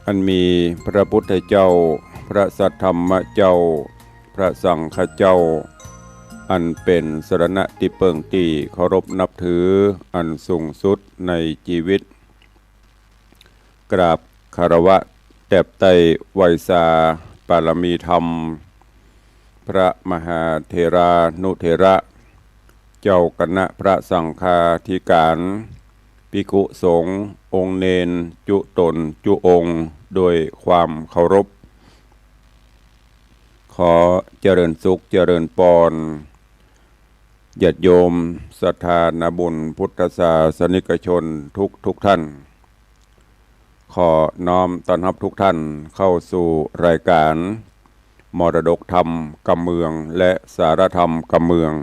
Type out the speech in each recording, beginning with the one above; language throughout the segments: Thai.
อันมีพระพุทธเจ้าพระสัทธรรมเจ้าพระสังฆเจ้าอันเป็นสรณะที่เปิงตีเคารพนับถืออันสูงสุดในชีวิตกราบคารวะแตบไตไวยสาปารมีธรรมพระมหาเถรานุเถระเจ้าคณะพระสังฆาธิการภิกขุสงฆ์องค์เนนจุตนจุองค์โดยความเคารพขอเจริญสุขเจริญปอนญาติโยมศรัทธานาบุญพุทธศาสนิกชนทุกท่านขอน้อมต้อนรับทุกท่านเข้าสู่รายการมรดกธรรมกำเมืองและสารธรรมกำเมือง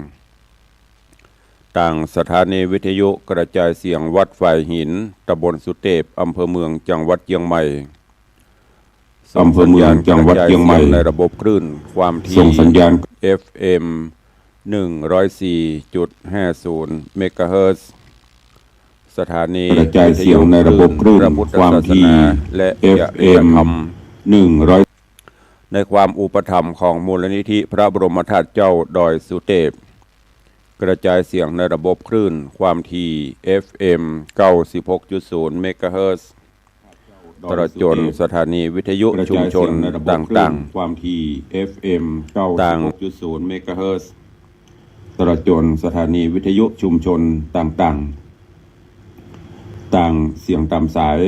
ต่างสถานีวิทยุกระจายเสียงวัดฝ่ายหินตำบลสุเทพอำเภอเมืองจังหวัดเชียงใหม่อำเภอเมืองจังหวัดเชียงใหม่ในระบบคลื่นความถี่ ส่งสัญญาณ FM 104.50 เมกะเฮิรตซ์สถานีกระจายเสียงในระบบคลื่นความถี่ และ FM 100ในความอุปถัมภ์ของมูลนิธิพระบรมธาตุเจ้าดอยสุเทพกระจายเสียงในระบบคลื่นความถี่ FM 96.0 เมกะเฮิรตซ์ตลอดจนสถานีวิทยุชุมชนต่างๆความถี่ FM 96.0 เมกะเฮิรตซ์ตลอดจนสถานีวิทยุชุมชนต่างๆต่างเสียงตามสาย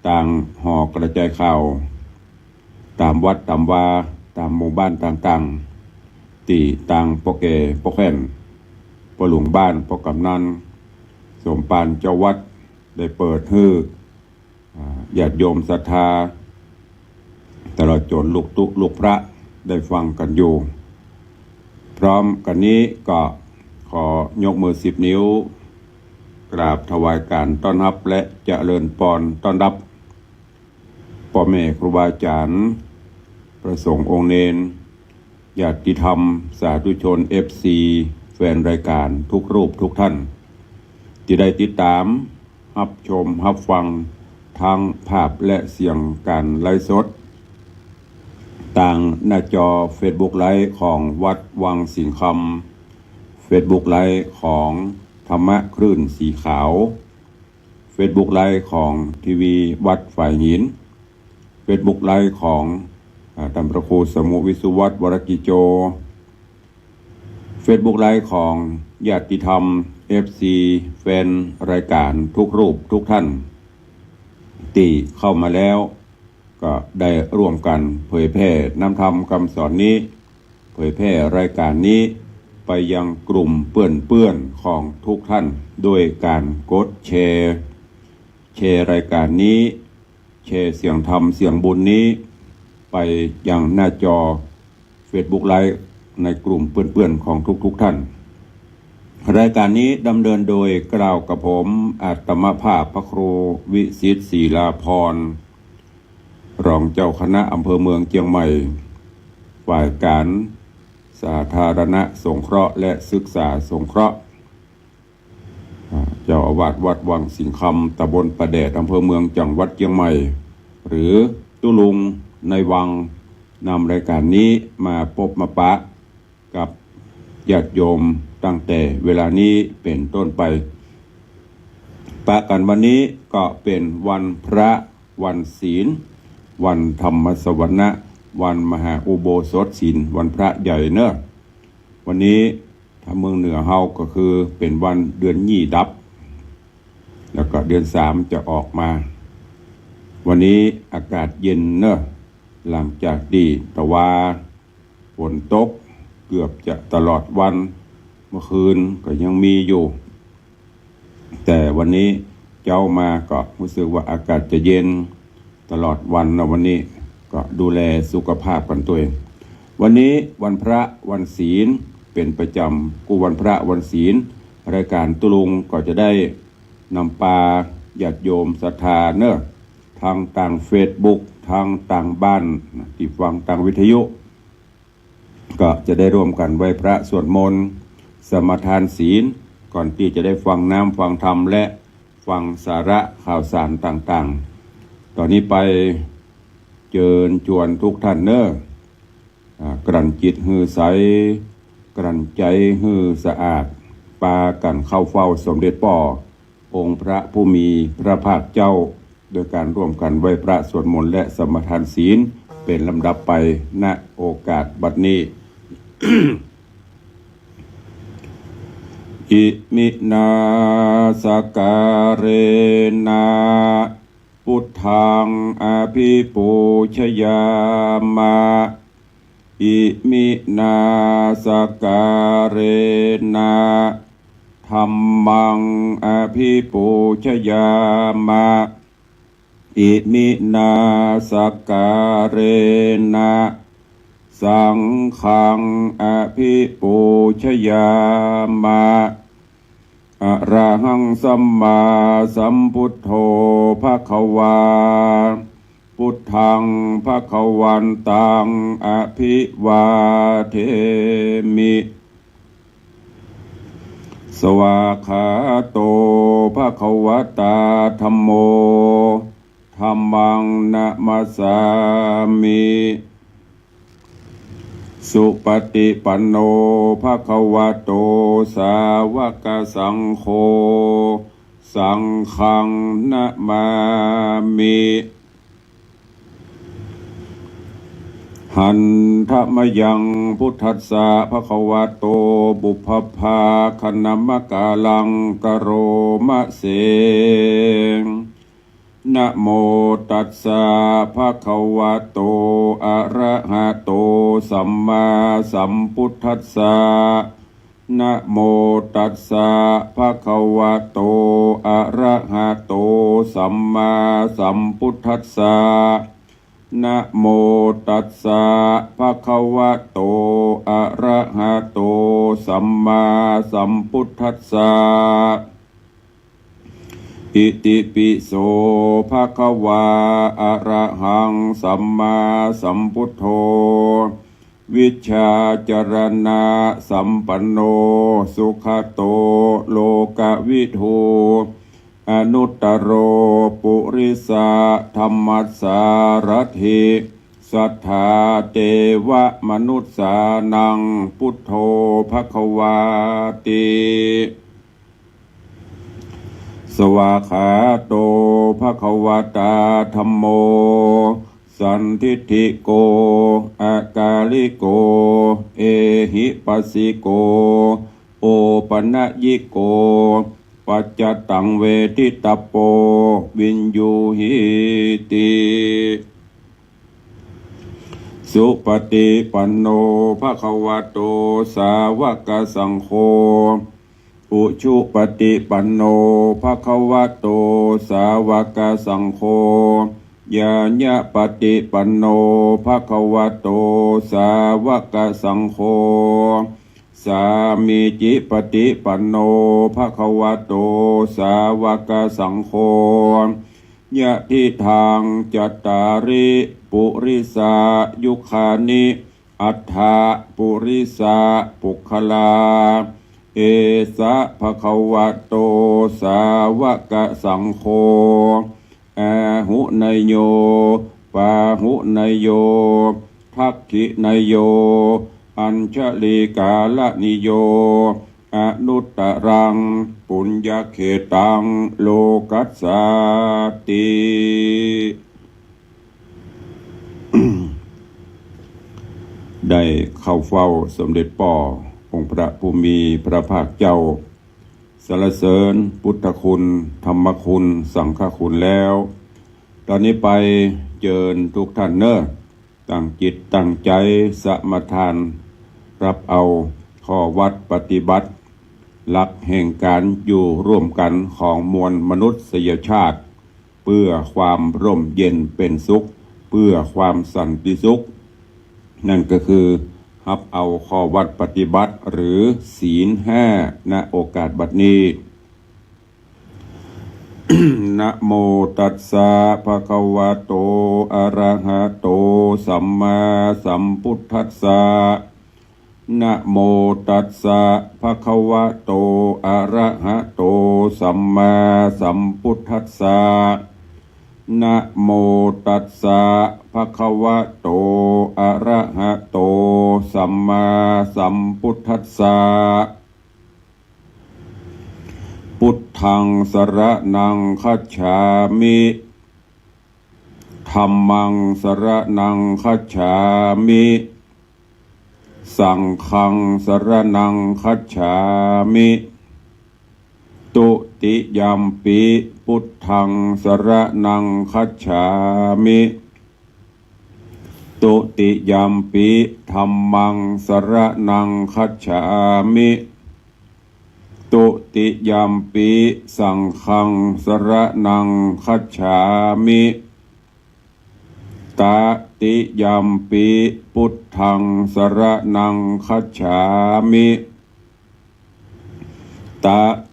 ต่างห่อกระจายข่าวตามวัดตามวาตามหมู่บ้านต่างๆตีต่างปอแก่ปอแค้นปอหลวงบ้านปอกำนันสมปานเจ้าวัดได้เปิดฮื้อญาติโยมศรัทธาตลอดจนลูกพระได้ฟังกันอยู่พร้อมกันนี้ก็ขอยกมือ10 นิ้วกราบถวายการต้อนรับและเจริญพรต้อนรับพ่อแม่ครูบาอาจารย์พระสงฆ์องค์เนนญาติธรรมสาธุชน FC แฟนรายการทุกรูปทุกท่านที่ได้ติดตามรับชมรับฟังทั้งภาพและเสียงการไลฟ์สดต่างหน้าจอ Facebook ไลฟ์ของวัดวังสิงห์คำ Facebook ไลฟ์ของธรรมะคลื่นสีขาว Facebook ไลฟ์ของทีวีวัดฝ่ายหิน Facebook ไลฟ์ของท่านพระครูสมุวิสุวัฒน์วรกิโจ Facebook ไลฟ์ของญาติธรรม FC แฟนรายการทุกรูปทุกท่านที่เข้ามาแล้วก็ได้ร่วมกันเผยแพร่นำธรรมคำสอนนี้เผยแพร่รายการนี้ไปยังกลุ่มเพื่อนของทุกท่านด้วยการกดแชร์รายการนี้แชร์เสียงธรรมเสียงบุญนี้ไปยังหน้าจอ Facebook ไลฟ์ในกลุ่มเพื่อนของทุกท่านรายการนี้ดำเนินโดยกล่าวกับผมอาตมภาพพระครูวิสิทธิ์ศรีลาภรณ์รองเจ้าคณะอำเภอเมืองเชียงใหม่ฝ่ายการสาธารณสงเคราะห์และศึกษาสงเคราะห์เจ้าอาวาสวัดวังสิงห์คำตำบลประแดดอำเภอเมืองจังหวัดเชียงใหม่หรือตุลุงในวังนำรายการนี้มาพบมาปะกับญาติโยมตั้งแต่เวลานี้เป็นต้นไปปะกันวันนี้ก็เป็นวันพระวันศีลวันธรรมสวรรณะวันมหาอุโบสถศีลวันพระใหญ่เนอะวันนี้ทางเมืองเหนือเฮาก็คือเป็นวันเดือนยี่ดับแล้วก็เดือน3จะออกมาวันนี้อากาศเย็นเนอะหลังจากดีแต่ว่าฝนตกเกือบจะตลอดวันเมื่อคืนก็ยังมีอยู่แต่วันนี้เจ้ามาก็รู้สึกว่าอากาศจะเย็นตลอดวันนะวันนี้ก็ดูแลสุขภาพกันตัวเองวันนี้วันพระวันศีลเป็นประจำกูวันพระวันศีลรายการตุลุงก็จะได้นำปลาญาติโยมศรัทธาเนอะทางต่างเฟซบุ๊กทางต่างบ้านที่ฟังต่างวิทยุก็จะได้ร่วมกันไหว้พระสวดมนต์สมาทานศีลก่อนที่จะได้ฟังน้ำฟังธรรมและฟังสาระข่าวสารต่างๆ ต อนนี้ไปเจิญชวนทุกท่านเนอะกลั่นจิตหือใสกลั่นใจหือสะอาดปากันเข้าเฝ้าสมเด็จป่อองค์พระผู้มีพระภาคเจ้าโดยการร่วมกันไหว้พระสวดมนต์และสมทานศีลเป็นลำดับไปณโอกาสบัดนี้ อิมินาสการเรนะพุทธังอภิปูชยามะอิมินาสการเรนะธัมมังอภิปูชยามะอิมินาสการเรนะสังฆังอภิปูชยามะอะระหังสัมมาสัมพุทโธภควาพุทธังภควันตังอภิวาเทมิสวากขาโตภควตาธัมโมธัมมังนะมัสสามิสุปฏิปันโนภควโตสาวกสังโฆสังฆังนะมามิหันทมยังพุทธัสสะภควโตบุพพาคณมกาลังกโรมะเสนะโมตัสสะภะคะวะโตอะระหะโตสัมมาสัมพุทธัสสะนะโมตัสสะภะคะวะโตอะระหะโตสัมมาสัมพุทธัสสะนะโมตัสสะภะคะวะโตอะระหะโตสัมมาสัมพุทธัสสะอิติปิโสภะคะวาอะระหังสัมมาสัมพุทโธวิชชาจรณะสัมปันโนสุขโตโลกวิทูอนุตตโรปุริสะธัมมัสสารถิสัทธาเทวมนุสสานังพุทโธภควาติสวากขาโตภควตาธัมโมสันทิฏฐิโกอากาลิโกเอหิปัสสิโกโอปนะยิโกปัจจตังเวทิตาโปวินยูหิติสุปฏิปันโนภควโตสาวกสังโฆอุชุปฏิปันโนภควโตสาวกสังโฆญาญะปฏิปันโนภควโตสาวกสังโฆสามีจิปฏิปันโนภควโตสาวกสังโฆยะทิทางจัตตาริปุริสายุคานิอัฏฐาปุริสาปุคลาเอสะภควโตสาวกสังโฆอาหุนยโยปาหุนยโยทักขินยโยอัญชลีกาลนิโยอนุตตรังปุญญเขตังโลกัสสาติ ได้เข้าเฝ้าสมเด็จป่อองค์พระผู้มีพระภาคเจ้าสรรเสริญพุทธคุณธรรมคุณสังฆคุณแล้วตอนนี้ไปเจิญทุกท่านเนอะตั้งจิตตั้งใจสมาทานรับเอาข้อวัดปฏิบัติหลักแห่งการอยู่ร่วมกันของมวลมนุษยชาติเพื่อความร่มเย็นเป็นสุขเพื่อความสันติสุขนั่นก็คือรับเอาข้อวัดปฏิบัติหรือศีล5ณโอกาสบัดนี้ นะโมตัสสะภะคะวะโตอะระหะโตสัมมาสัมพุทธัสสะนะโมตัสสะภะคะวะโตอะระหะโตสัมมาสัมพุทธัสสะ นะโมตัสสะภะคะวะโตอะระหะโตสัมมาสัมพุทธัสสะพุทธังสรณังคัจฉามิธัมมังสรณังคัจฉามิสังฆังสรณังคัจฉามิตุติยัมปิพุทธังสรณังคัจฉามิตุติยัมปิธัมมังสรณังคัจฉามิตุติยัมปิสังฆังสรณังคัจฉามิตติยัมปิพุทธังสรณังคัจฉามิต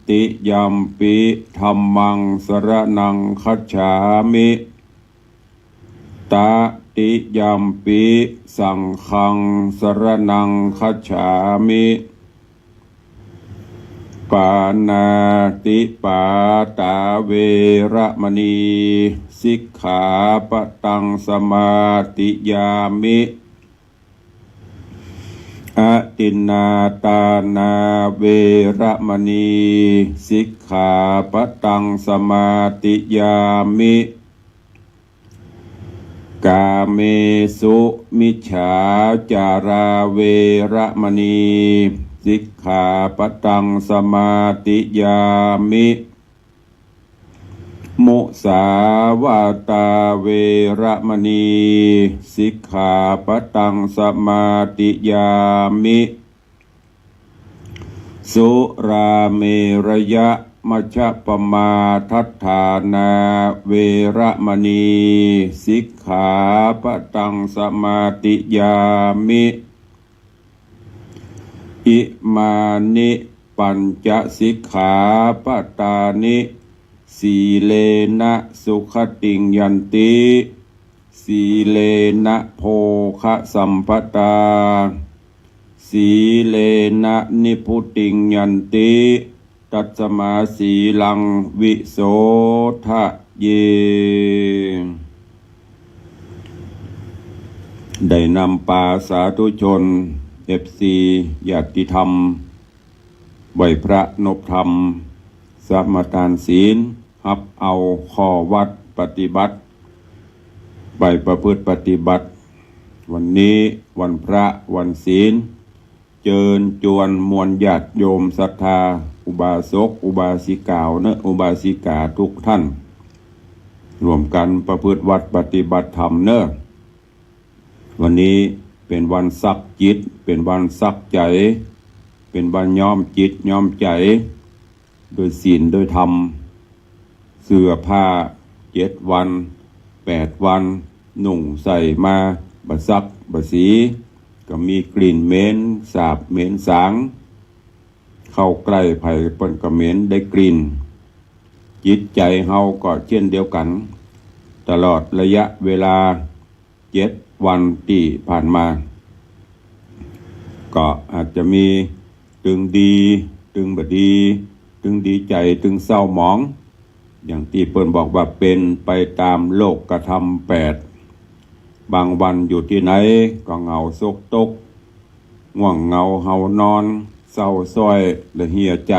ติยัมปิธัมมังสรณังคัจฉามิตติยัมปิสังฆังสรณังคัจฉามิปานาติปาตาเวระมณีสิกขาปะตังสมาติยามิอะตินนาตานาเวระมณีสิกขาปะตังสมาติยามิกาเมสุมิจฉาจาราเวระมณีสิกขาปะตังสมาติยามิมุสาวาตาเวระมณีสิกขาปะตังสมาติยามิสุราเมรยะมัชฌปมาทัฏฐานาเวระมณีสิกขาปะตังสมาติยามิอิมานิปัญจสิกขาปตานิสีเลนะสุขติงยันติสีเลนะโภคะสัมปตาสีเลนะนิพุติงยันติตัสมาสีลังวิโสทะเยได้นำปาสาธุชนFC ญาติธรรมไหวพระนพธรรมสมทานศีลฮับเอาข้อวัดปฏิบัติไปประพฤติปฏิบัติวันนี้วันพระวันศีลเจิญจวนมวลญาติโยมศรัทธาอุบาสกอุบาสิกาอุบาสิกาทุกท่านรวมกันประพฤติวัดปฏิบัติธรรมวันนี้เป็นวันซักจิตเป็นวันซักใจเป็นวันย้อมจิตย้อมใจโดยศีลโดยธรรมเสื้อผ้า7 วัน8 วันนุ่งใส่มาบะซักบะสีก็มีกลิ่นเหม็นสาบเหม็นสางเข้าใกล้ไผ่เปิ้นก็เหม็นได้กลิ่นจิตใจเฮาก็เช่นเดียวกันตลอดระยะเวลา7 วันที่ผ่านมาก็อาจจะมีตึงดีตึงบดีตึงดีใจตึงเศร้าหมองอย่างที่เปิ้นบอกว่าเป็นไปตามโลกกระทำ8บางวันอยู่ที่ไหนก็เหงาซกตกง่วงเหงาเฮานอนเศร้าซ้อยและเหี่ยใจ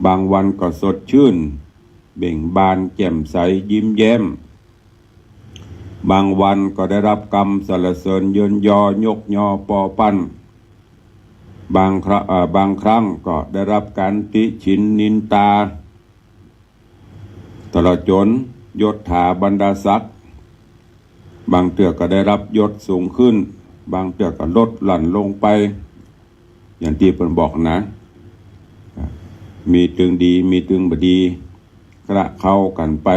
บางวันก็สดชื่นเบ่งบานแจ่มใสยิ้มแย้มบางวันก็ได้รับกรรมสรรเสริญเยินยอยกยอปอปั้นบางครั้งก็ได้รับการติฉินนินตาตลอดจนยศถาบรรดาศักดิ์บางเตือก็ได้รับยศสูงขึ้นบางเตือก็ลดหลั่นลงไปอย่างที่เพิ่นบอกนะมีตึงดีมีตึงบดีกระเข้ากันไป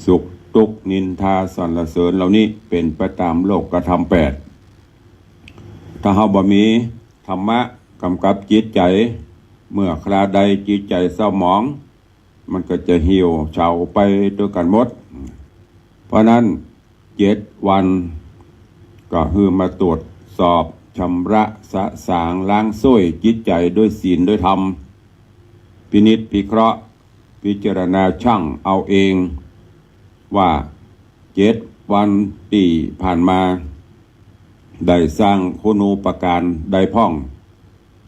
สุขทุกข์นินทาสรรเสริญเหล่านี้เป็นไปตามโลกกระทำ8ถ้าเฮาบ่มีธรรมะกำกับจิตใจเมื่อคราใดจิตใจเศร้าหมองมันก็จะเหี่ยวเฉาไปด้วยกันหมดเพราะนั้น7 วันก็คือมาตรวจสอบชำระสะสางล้างส้วยจิตใจด้วยศีลด้วยธรรมพินิจพิเคราะห์ พิจารณาช่างเอาเองว่า7 วันที่ผ่านมาได้สร้างคุณูปการใดพ่อง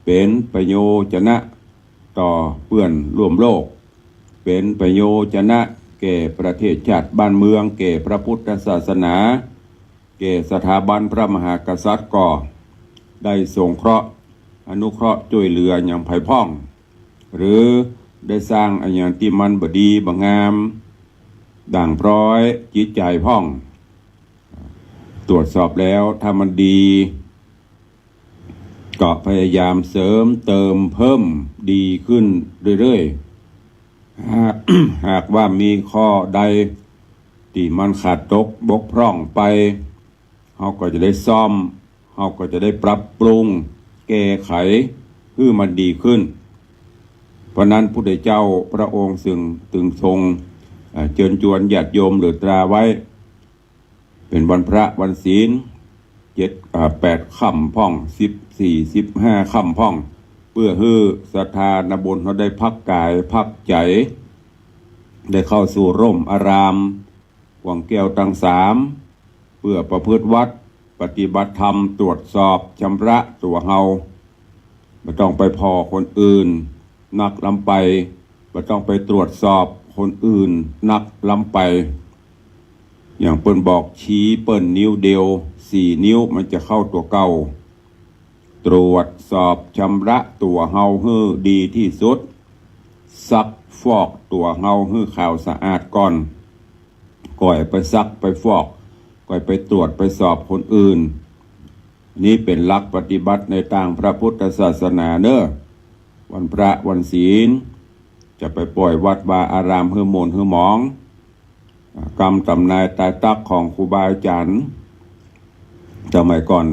เป็นประโยชนะต่อเพื่อนร่วมโลกเป็นประโยชนะแก่ประเทศชาติบ้านเมืองแก่พระพุทธศาสนาแก่สถาบันพระมหากษัตริย์ก็ได้สงเคราะห์อนุเคราะห์ช่วยเหลืออย่างไผ่พ่อง หรือได้สร้างอันอย่างที่มันบดีบงามด่างพร้อยจิตใจพ่อง ตรวจสอบแล้วถ้ามันดีก็พยายามเสริมเติมเพิ่มดีขึ้นเรื่อยๆ หากว่ามีข้อใดที่มันขาดตกบกพร่องไปเราก็จะได้ซ่อมเราก็จะได้ปรับปรุงแก้ไขเพื่อมันดีขึ้นเพราะนั้นพุทธเจ้าพระองค์ซึ่งตึงทรงเชิญชวนญาติโยมหรือตราไว้เป็นวันพระวันศีล8 ค่ำพ่อง14 15 ค่ำพ่องเพื่อให้ศรัทธาญบุญเขาได้พักกายพักใจได้เข้าสู่ร่มอารามวังแก้วทั้ง3เพื่อประพฤติวัดปฏิบัติธรรมตรวจสอบชำระตัวเฮาไม่ต้องไปพอคนอื่นนักล้ำไปไม่ต้องไปตรวจสอบคนอื่นนักล้ำไปอย่างเปิ้นบอกชี้เปิ้นนิ้วเดียว4 นิ้วมันจะเข้าตัวเก่าตรวจสอบชำระตัวเฮาให้ดีที่สุดซักฟอกตัวเฮาให้ขาวสะอาดก่อนก่อยไปซักไปฟอกก่อยไปตรวจไปสอบคนอื่นนี่เป็นหลักปฏิบัติในทางพระพุทธศาสนาเนอะวันพระวันศีลจะไปปล่อยวัดวาอารามเฮือโมนเฮือหมองกรรมตำนายตายตักของครูบาอาจารย์สมัยก่อน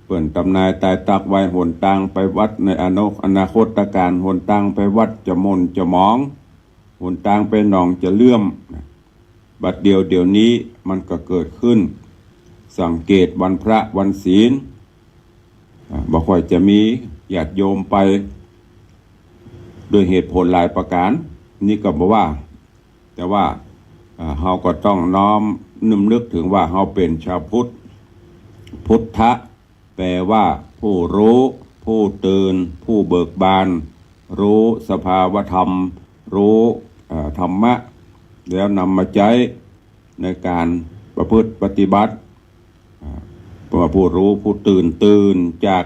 เปิ่นตำนายตายตักไว้หนทางไปวัดในอนาคตการหนทางไปวัดจะมนจะหมองหนทางไปหนองจะเลื่อมบัดเดี๋ยวนี้มันก็เกิดขึ้นสังเกตวันพระวันศีลบ่ค่อยจะมีญาติโยมไปโดยเหตุผลหลายประการนี่ก็บอกว่าแต่ว่าเฮาก็ต้องน้อมนึกถึงว่าเฮาเป็นชาวพุทธพุทธะแปลว่าผู้รู้ผู้ตื่นผู้เบิกบานรู้สภาวธรรมรู้ธรรมะแล้วนำมาใช้ในการประพฤติปฏิบัติผู้รู้ผู้ตื่นจาก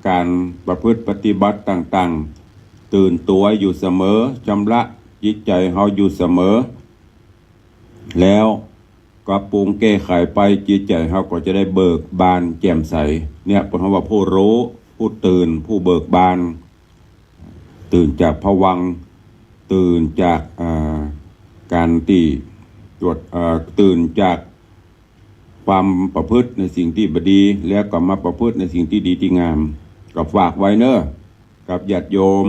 การประพฤติปฏิบัติต่างๆตื่นตัวอยู่เสมอชำระจิตใจเฮาอยู่เสมอแล้วก็ปรุงแก้ไขไปจิตใจเฮาก็จะได้เบิกบานแจ่มใสเนี่ยเพราะว่าผู้รู้ผู้ตื่นผู้เบิกบานตื่นจากภวังค์ตื่นจากการที่ตรวจตื่นจากความประพฤติในสิ่งที่บดีแล้วก็มาประพฤติในสิ่งที่ดีที่งามก็ฝากไว้เนอะกับญาติโยม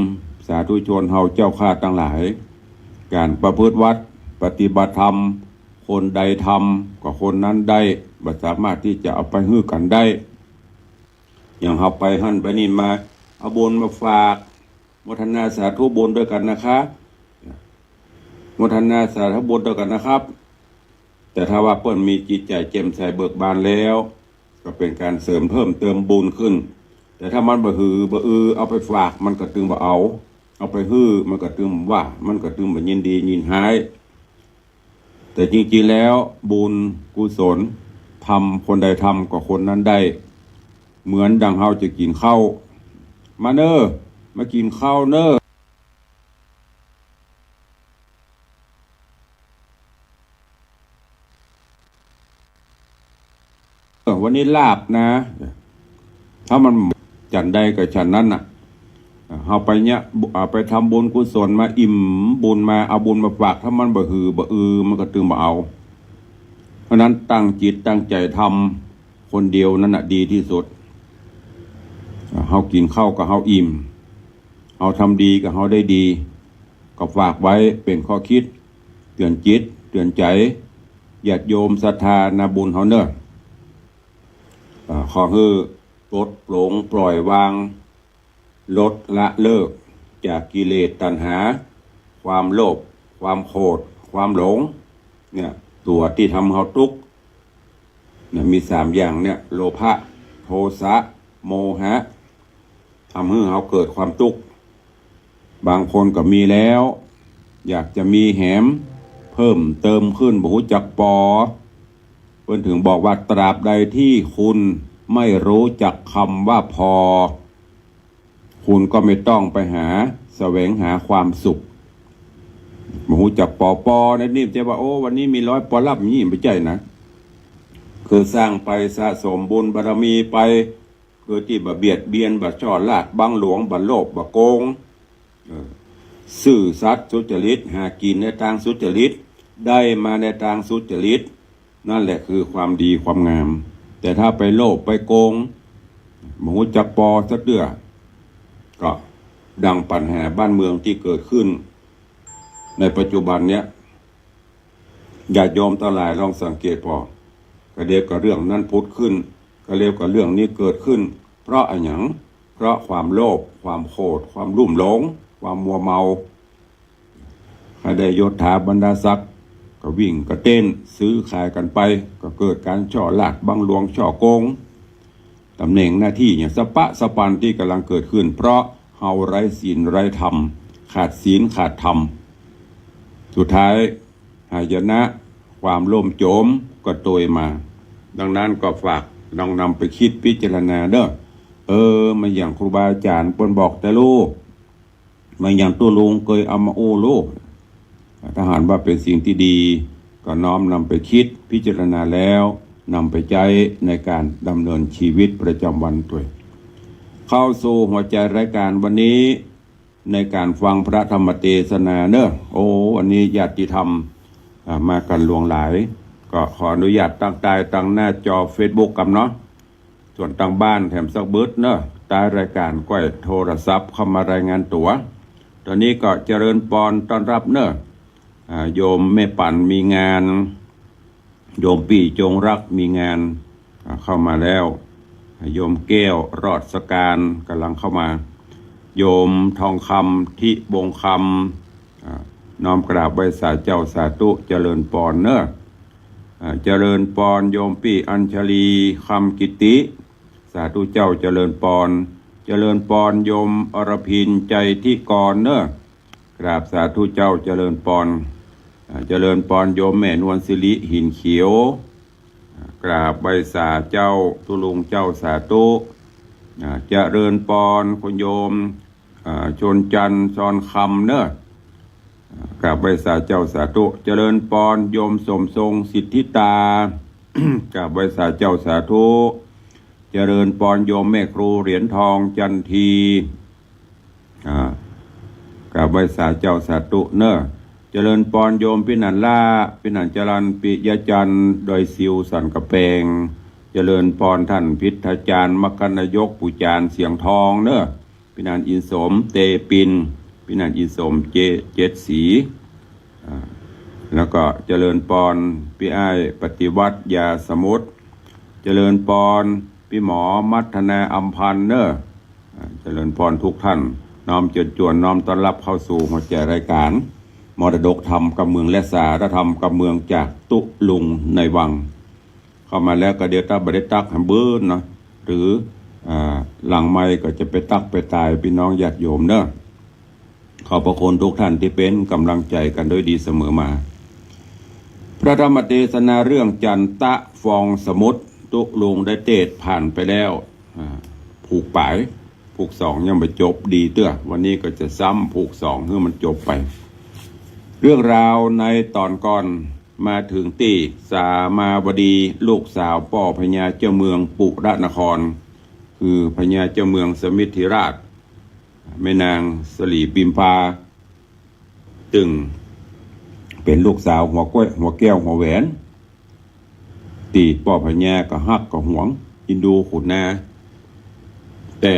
สาธุชนเฮาเจ้าข้าทั้งหลายการประพฤติวัดปฏิบัติธรรมคนใดทำก็คนนั้นได้บ่สามารถที่จะเอาไปฮื้อกันได้อย่างเฮาไปหั่นไปนี่มาเอาบุญมาฝากโมทนาสาธุบุญด้วยกันนะคะโมทนาสาธุบุญด้วยกันนะครับแต่ถ้าว่าเปิ้นมีจิตใจแจ่มใสเบิกบานแล้วก็เป็นการเสริมเพิ่มเติมบุญขึ้นแต่ถ้ามันบ่หือบ่เอาไปฝากมันก็ตึงบ่เอาไปฮื้อมันก็ตึงว่ามันก็ตึงบ่ยินดียินหายแต่จริงๆแล้วบุญกุศลทำคนใดทำก็คนนั้นได้เหมือนดังเฮาจะกินข้าวมาเนอะมากินข้าวเนอะวันนี้ลาบนะถ้ามันฉันใดกับฉันนั้นน่ะเอาไปเนี่ยไปทำบุญกุศลมาอิ่มบุญมาเอาบุญมาฝากถ้ามันบ่หือบ่มันก็ตึงบ่เอาเพราะนั้นตั้งจิตตั้งใจทำคนเดียวนั่นน่ะดีที่สุดเฮากินข้าวกับเฮาอิ่มเฮาทำดีกับเฮาได้ดีก็ฝากไว้เป็นข้อคิดเตือนจิตเตือนใจญาติโยมศรัทธานาบุญเฮาเนอะขอให้ลดหลงปล่อยวางลดละเลิกจากกิเลสตัณหาค ความโลภความโกรธความหลงเนี่ยตัวที่ทำเฮาทุกข์เนี่ยมี3อย่างเนี่ยโลภะโทสะโมหะทำให้เฮาเกิดความทุกข์บางคนก็มีแล้วอยากจะมีแหมเพิ่มเติมขึ้นบ่รู้จักปอเพิ่นถึงบอกว่าตราบใดที่คุณไม่รู้จักคำว่าพอคุณก็ไม่ต้องไปแสวงหาความสุขบ่รู้จักปอนั่นนี่จะว่าโอ้วันนี้มี100 ปอรับนี่ไม่ใช่นะคือสร้างไปสะสมบุญบารมีไปคือที่บ่เบียดเบียนบ่ช่อลาดบังหลวงบ่โลภบ่โกงซื่อสัตย์สุจริตหากินในทางสุจริตได้มาในทางสุจริตนั่นแหละคือความดีความงามแต่ถ้าไปโลภไปโกงบ่รู้จักปอสักเดือก็ดังปัญหาบ้านเมืองที่เกิดขึ้นในปัจจุบันเนี้ยญาติโยมทั้งหลายลองสังเกตพอก็เดียวกับเรื่องนั้นพุทธขึ้นก็เรียกกับเรื่องนี้เกิดขึ้นเพราะอะไรหยังเพราะความโลภความโกรธความลุ่มหลงความมัวเมาใครได้ยศถาบรรดาศักดิ์ก็วิ่งก็เต้นซื้อขายกันไปก็เกิดการช่อลาดบังหลวงช่อโกงตำแหน่งหน้าที่อย่างสปะสปันที่กำลังเกิดขึ้นเพราะเฮาไร้ศีลไร้ธรรมขาดศีลขาดธรรมสุดท้ายหายนะความล่มโจมก็โตยมาดังนั้นก็ฝากลองนำไปคิดพิจารณาเด้อมาอย่างครูบาอาจารย์เปิ้นบอกแต่ลูกมาอย่างตัวลุงเคยเอามาโอ้ลูกถ้าหากว่าเป็นสิ่งที่ดีก็น้อมนำไปคิดพิจารณาแล้วนำไปใช้ในการดำเนินชีวิตประจำวันตัวเข้าสู่หัวใจรายการวันนี้ในการฟังพระธรรมเทศนาเนอะวันนี้ญาติธรรมมากันหลวงหลายก็ขออนุญาตตั้งใจตั้งหน้าจอ Facebook กันเนาะส่วนตั้งบ้านแถมสักเบิดเนอะใต้รายการก้อยโทรศัพท์เข้ามารายงานตัวตอนนี้ก็เจริญปอนต้อนรับเนอะโยมแม่ปั่นมีงานโยมปี่จงรักมีงานเข้ามาแล้วโยมแก้วรอดสการกำลังเข้ามาโยมทองคำที่บงคำน้อมกราบไหว้สาเจ้าสาธุเจริญปอนเนอะเจริญปอนโยมปี่อัญชลีคำกิติสาธุเจ้าเจริญปอนเจริญปอนโยมอรพินใจที่กรเนอะกราบสาธุเจ้าเจริญปอนเจริญปอนโยมแม่นวลศิริหินเขียวกราบใบสาเจ้าตุลุงเจ้าสาธุเจริญปอนคุณโยมชนจันทร์ซอนคำเนอะกราบใบสาเจ้าสาธุเจริญปอนโยมสมทรงสิทธิตา กราบใบสาเจ้าสาธุเจริญปอนโยมแม่ครูเหรียญทองจันทีกราบใบสาเจ้าสาธุเนอะเจริญปอนโยมพินันล่าพินันจรันปิยจันทร์โดยซิวสันกระเปงเจริญพรท่านพิทจารย์มกนายกปุจารเสียงทองเนอะพินันอินสมเตปินพินันอินสมเจ็ดสีแล้วก็เจริญพรพี่อ้ายปฏิวัติยาสมุทรเจริญพรพี่หมอมัทนาอัมพันธ์เนอะเจริญพรทุกท่านน้อมเจริญจวนน้อมต้อนรับเข้าสู่หัวใจรายการมรดกธรรมกับเมืองและสารธรรมกับเมืองจากตุลุงในวังเข้ามาแล้วก็เดี๋ยวถ้าบริตักหันเบิ้ลนะหรือหลังไม้ก็จะไปตักไปตายพี่น้องญาติโยมเนอะขอบพระคุณทุกท่านที่เป็นกำลังใจกันด้วยดีเสมอมาพระธรรมเทศนาเรื่องจันตะฟองสมุทรตุลุงได้เทศผ่านไปแล้วผูกป่ายผูก2ยังไม่จบดีเตื้อวันนี้ก็จะซ้ำผูก2เพื่อมันจบไปเรื่องราวในตอนก่อนมาถึงตีสามาวดีลูกสาวป่อพญาเจ้าเมืองปุระนครคือพญาเจ้าเมืองสมิทธิราชแม่นางสลีปิมพาตึงเป็นลูกสาวหัวก้อยหัวแก้วหัวแหวนตีป่อพญาก็ฮักก็หวงอินดูขุนนาแต่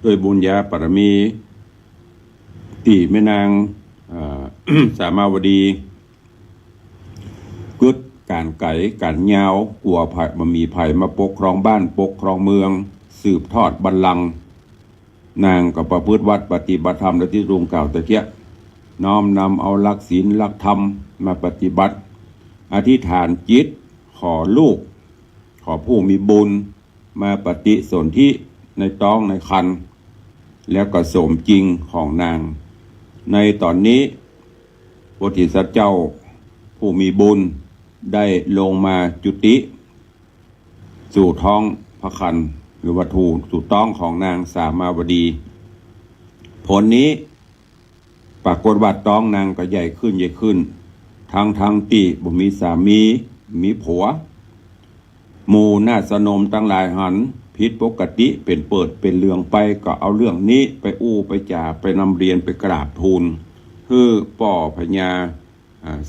ด้วยบุญญาปรมีตีแม่นางสามาวดีกึดการไก่การยาวกลัวภัยมามีภัยมาปกครองบ้านปกครองเมืองสืบทอดบัลลังก์นางก็ประพฤติวัดปฏิบัติธรรมและที่รุงเก่าตะเกีย น้อมนำเอาหลักศีลหลักธรรมมาปฏิบัติอธิษฐานจิตขอลูกขอผู้มีบุญมาปฏิสนธิในท้องในครรภ์แล้วก็สมจริงของนาง ในตอนนี้โพธิสัตว์เจ้าผู้มีบุญได้ลงมาจุติสู่ท้องพระครรภ์หรือวัตถุสู่ท้องของนางสามาวดี ผลนี้ปรากฏว่าท้องนางก็ใหญ่ขึ้นใหญ่ขึ้นทั้งที่บ่มีสามีมีผัวหมู่นาสนมทั้งหลายหันผิดปกติเป็นเปิดเป็นเรื่องไปก็เอาเรื่องนี้ไปอู้ไปจ่าไปนำเรียนไปกราบทูลคือป่อพญา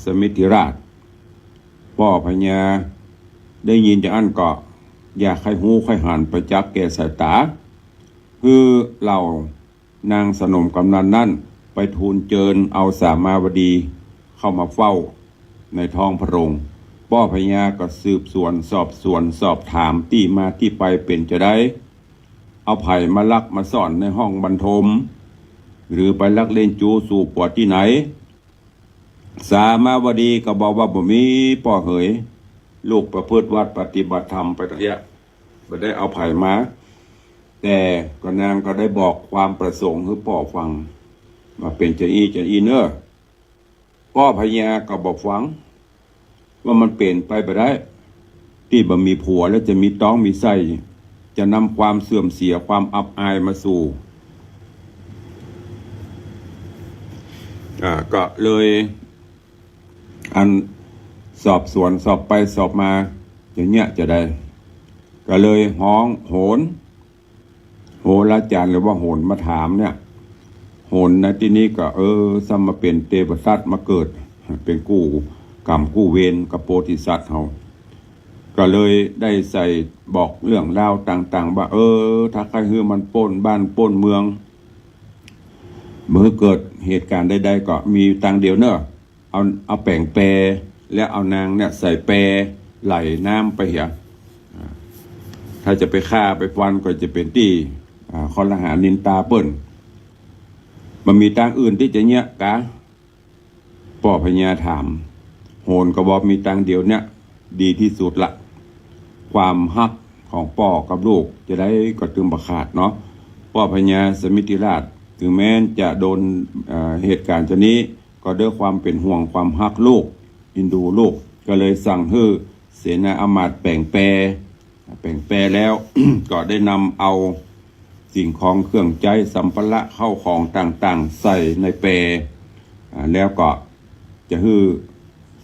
สมิทธิราชป่อพญาได้ยินจากอันก็อยากให้หูให้หันไปจักแก่สายตาคือเรานางสนมกำนันนั่นไปทูลเจิญเอาสามาวดีเข้ามาเฝ้าในท้องพระโรงป่อพญาก็สืบสวนสอบถามที่มาที่ไปเป็นจะได้เอาไผ่มาลักมาซ่อนในห้องบรรทมหรือไปลักเล่นจูสู่ปวดที่ไหนสามาวดีก็บอกว่าบ่มีป่อเหยลูกประพฤติวัดปฏิบัติธรรมไปตะเนี้ยบ่ได้เอาไผ่มาแต่ก็นางก็ได้บอกความประสงค์ให้ป่อฟังมาเป็นจะอีเนอป่อพญาก็บอกฟังว่ามันเปลี่ยนไปได้ที่บ่มีผัวแล้วจะมีท้องมีไส้จะนำความเสื่อมเสียความอับอายมาสู่ก็เลยอันสอบสวนสอบไปสอบมาอย่างเงี้ยจะได้ก็เลยห้องโหนโหราจารย์หรือว่าโหนมาถามเนี่ยโหนในที่นี้ก็ซ้ำมาเป็นเทวทัตมาเกิดเป็นกู้กรรมกู้เวรกับโพธิสัตว์เฮาก็เลยได้ใส่บอกเรื่องราวต่างๆว่าถ้าใครฮือมันปล้นบ้านปล้นเมืองเมื่อเกิดเหตุการณ์ใดๆก็มีตังเดียวเนอะเอาแป้งแปรและเอานางเนี่ยใส่แปรไหลน้ำไปเหี่ยถ้าจะไปฆ่าไปฟันก็จะเป็นที่คอลหานินตาเปิ้นมันมีตังอื่นที่จะเนี้ยกะป่อพญาถามโหนก็บอกมีตังเดียวเนี่ยดีที่สุดละความฮักของป่อกับลูกจะได้ก็ตึงประขาดเนาะป่อพญาสมิทธิราชถึงแม้จะโดนเหตุการณ์ชนี้ก็ด้วยความเป็นห่วงความฮักลูกอินดูลูกก็เลยสั่งให้เสนาอมาตย์แป่งแปรแล้ว ก็ได้นำเอาสิ่งของเครื่องใจสัมภาระเข้าของต่างๆใส่ในแปรแล้วก็จะให้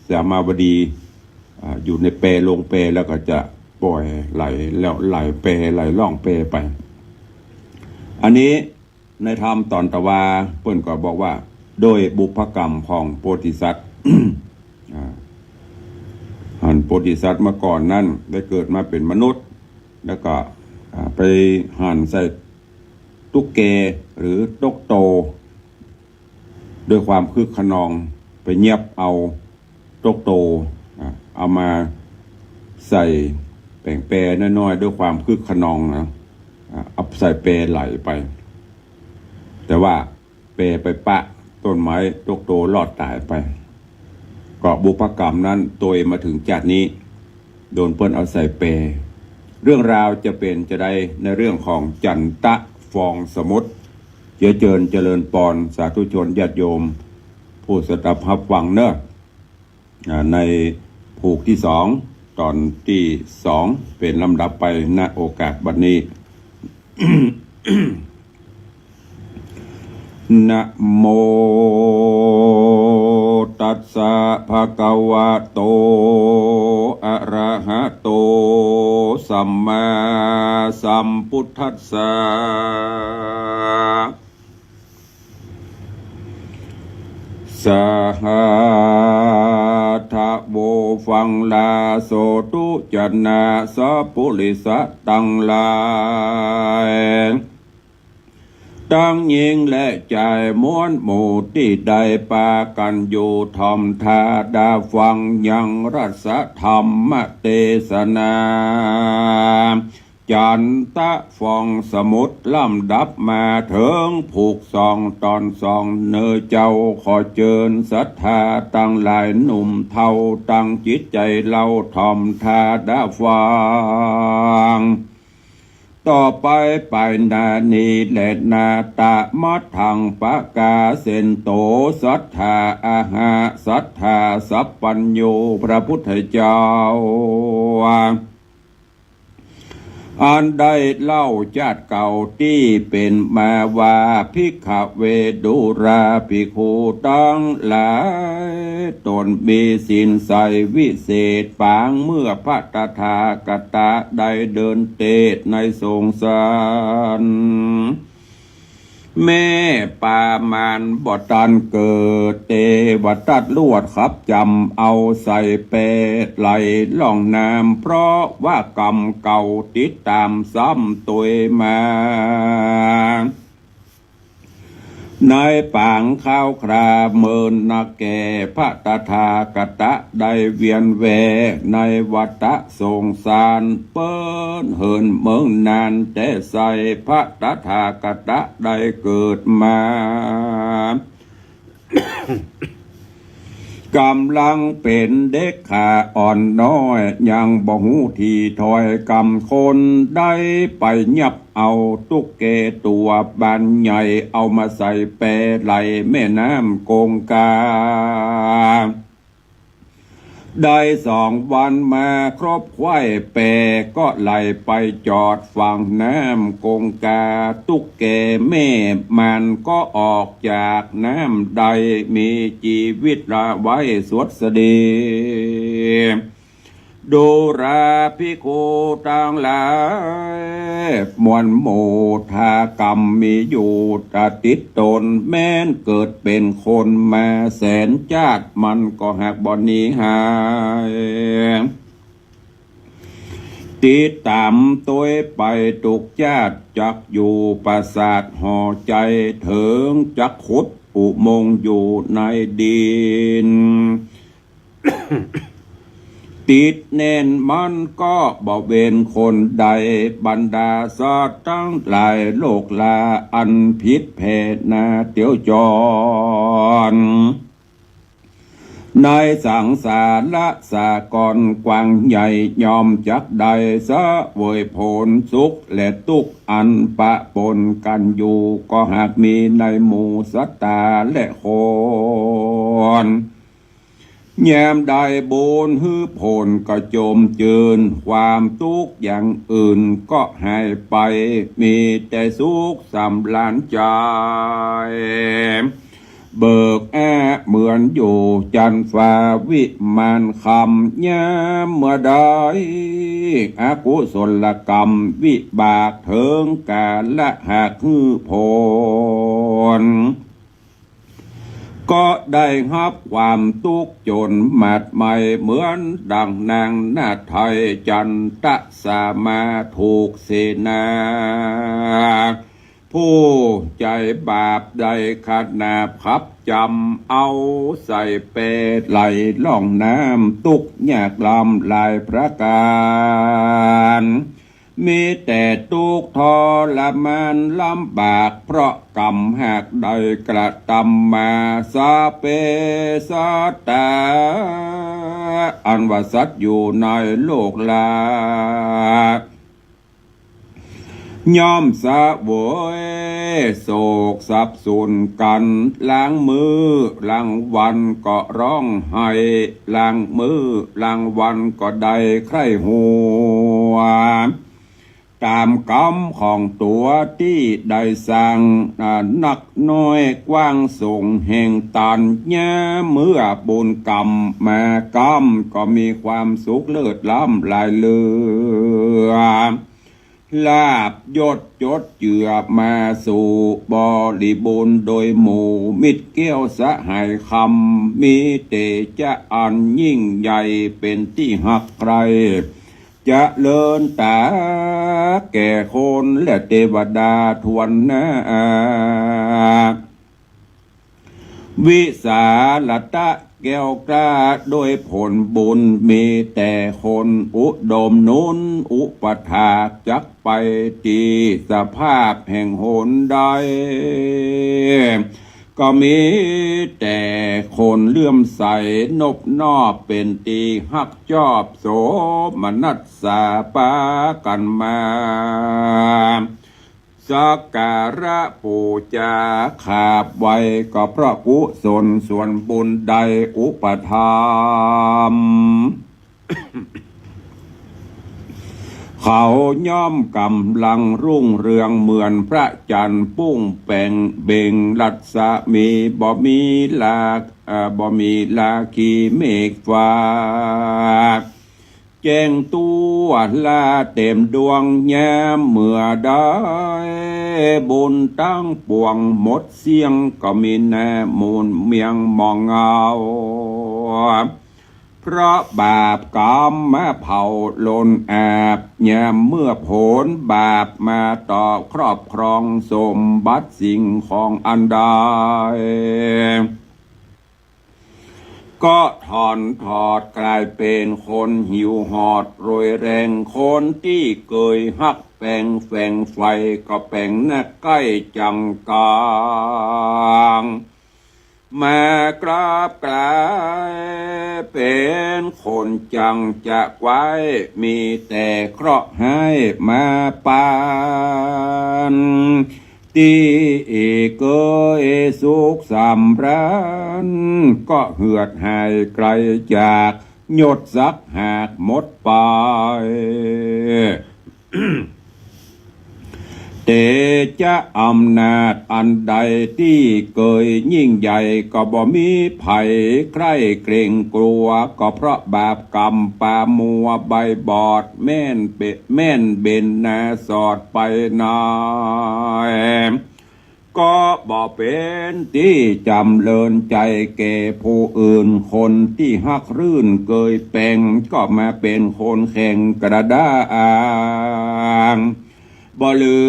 สามาวดีอยู่ในแปรลงแปรแล้วก็จะปล่อยไหลแล้วไหลแปรไหลล่องแปรไปอันนี้ในธรรมตอนตะวาเพิ่นก็บอกว่าโดยบุพกรรมของโพธิสัตว์ หันโพธิสัตว์เมื่อก่อนนั้นได้เกิดมาเป็นมนุษย์แล้วก็ไปหันใส่ตุ๊กแกหรือตกโตด้วยความคึกขนองไปเงียบเอาตกโตเอามาใส่แป้งแปรน้อยๆด้วยความคึกขนองนะเอาใส่แปรไหลไปแต่ว่าแปรไปปะต้นไม้ตกโตรอดตายไปก็บุพกรรมนั้นตัวมาถึงจัดนี้โดนเปิ้นเอาใส่แปรเรื่องราวจะเป็นจะได้ในเรื่องของจันตะฟองสมุทรเจริญปอนสาธุชนญาติโยมผู้สดับรับฟังเนอะในผูกที่2ตอนที่2เป็นลำดับไปณโอกาสบัดนี้ นะโมตัสสะภะคะวะโตอะระหะโตสัมมาสัมพุทธัสสะสาธะโวฟังลาโสตุจันนาสัพพุริสะตังหลายตั้งยิงและใจม้วนหมู่ที่ใดปากันอยู่ทอมทาดาฟังยังรัสธรรมเทศนา จันตะฟองสมุดลำดับมาเถิงผูกซองตอนซองเนอเจ้าขอเจิญศรัทธาตั้งหลายหนุ่มเทาตั้งจิตใจเราทอมทาดาฟังต่อไปไปนานีและนาตะมัดทางปะกาเซนโตศรัทธาอาหาศรัทธาสัพปัญโยพระพุทธเจ้าอันได้เล่าจาดเก่าที่เป็นมาว่าภิกขเวดุราภิกขุตั้งหลายตนมีสินใสวิเศษปางเมื่อพระตถาคตได้เดินเตศในสงสารแม่ปามานบอตันเกิดเตวตัดลวดขับจำเอาใส่เป็ดไหลล่องน้ำเพราะว่ากรรมเก่าติดตามซ้ำตัวมาในปางข้าวคราเมินนาแก่พระตถาคตได้เวียนแวในวัฏสงสารเปิ้นเหินเมืองนานแต่ใส่พระตถาคตได้เกิดมากำลังเป็นเด็กขาอ่อนน้อยยังบ่หูที่ถอยกำคนได้ไปยับเอาตุ๊กแกตัวบานใหญ่เอามาใส่แปรไหลแม่น้ำโกงกาได้2 วันมาครบควายแปรก็ไหลไปจอดฝั่งน้ำกงกาตุ๊กแกแม่มันก็ออกจากน้ำใดมีชีวิตละไว้สวดสดีดูราภิกขุทั้งหลายมวลโมทากรรมมีอยู่ติดตนแม้นเกิดเป็นคนมาแสนชาติมันก็หักบ่หนีหายติดตามตัวไปตุกชาติจักอยู่ปราสาทห่อใจเถิงจักขุดอุโมงค์อยู่ในดิน ติดแน่นมันก็บ่เว้นคนใดบรรดาสัตว์ทั้งหลายโลกลาอันผิดแผดนาเตียวจรในสังสารสากรกว้างใหญ่ยอมจักใดสะเวยผลสุขและทุกข์อันปะปนกันอยู่ก็หากมีในหมู่สัตตาและคนแยมได้บุญฮือผลก็โจมเจืนความทุกข์อย่างอื่นก็หายไปมีแต่สุขสำราญใจเบิกแอเหมือนอยู่จันฟ้าวิมานคำยามเมื่อใดอกุศลกรรมวิบากเถิงกาละหากฮือผลก็ได้รับความทุกข์จนหมัดใหม่เหมือนดังนางนาไทยจันตะสามาถูกเสนาผู้ใจบาปได้ขาดนาพับจำเอาใส่เปดไหลล่องน้ำตุกยากลำลายประการมีแต่ทุกข์ทรมานลำบากเพราะกรรมหากได้กระทำมาสาเปสัตตาอันว่าสัตว์อยู่ในโลกลายอมสะโวยโศกสับสนกันล้างมือล้างวันก็ร้องไห้ล้างมือล้างวันก็ได้ใคร่หัวตามกรรมของตัวที่ได้สั่งนักน้อยกว้างส่งแห่งตันยาเมื่อบุญกรรมแม่กรรมก็มีความสุขเลิศล้ำลายเลือลาบยศจดเจือมาสู่บริบูรณ์โดยหมู่มิตรเกี้ยวสหายคำมีเตจะอันยิ่งใหญ่เป็นที่หักใครจะเลินตาแก่คนและเทวดาทวนหน้าวิสาลตะ แก้วกล้าโดยผลบุญมีแต่คนอุดมนุนอุปถากจักไปตีสภาพแห่งหนใดก็มีแต่คนเลื่อมใสนบนอบเป็นตีฮักชอบโสมนัสสาปากันมาสักการะปูจาขาบไว้ก็เพราะกุศลส่วนบุญใดอุปธรรม เขาย่อมกำลังรุ่งเรืองเหมือนพระจันทร์ปุ้งแป่งเบ่งลัดสะมีบ่มีลาคีเมฆฟ้าแจ้งตัวลาเต็มดวงแย้มเมื่อได้บุญตั้งปวงหมดเสียงก็มีแน่มูลเมียงมองเงาเพราะบาปกรรมมาเผาลนแอบแย้มเมื่อผลบาปมาต่อครอบครองสมบัติสิ่งของอันใดก็ถอดกลายเป็นคนหิวหอดโรยแรงคนที่เกยหักแปงแฝงไฟก็แปงหน้าใกล้จังกลางมากราบกลายเป็นคนจังจะไว้มีแต่เคราะห์ให้มาปานตีเกยสุขสำราญก็เหือดหายไกลจากหยดสักหากหมดไป แต่จะอำนาจอันใดที่เกยยิ่งใหญ่ก็บ่มีไผใครเกรงกลัวก็เพราะบาปกรรมปามัวใบบอดแม่นเบนนาสอดไปนายก็บ่เป็นที่จำเลินใจแก่ผู้อื่นคนที่ฮักรื่นเกยแปงก็มาเป็นคนแข่งกระด้างบ่เหลื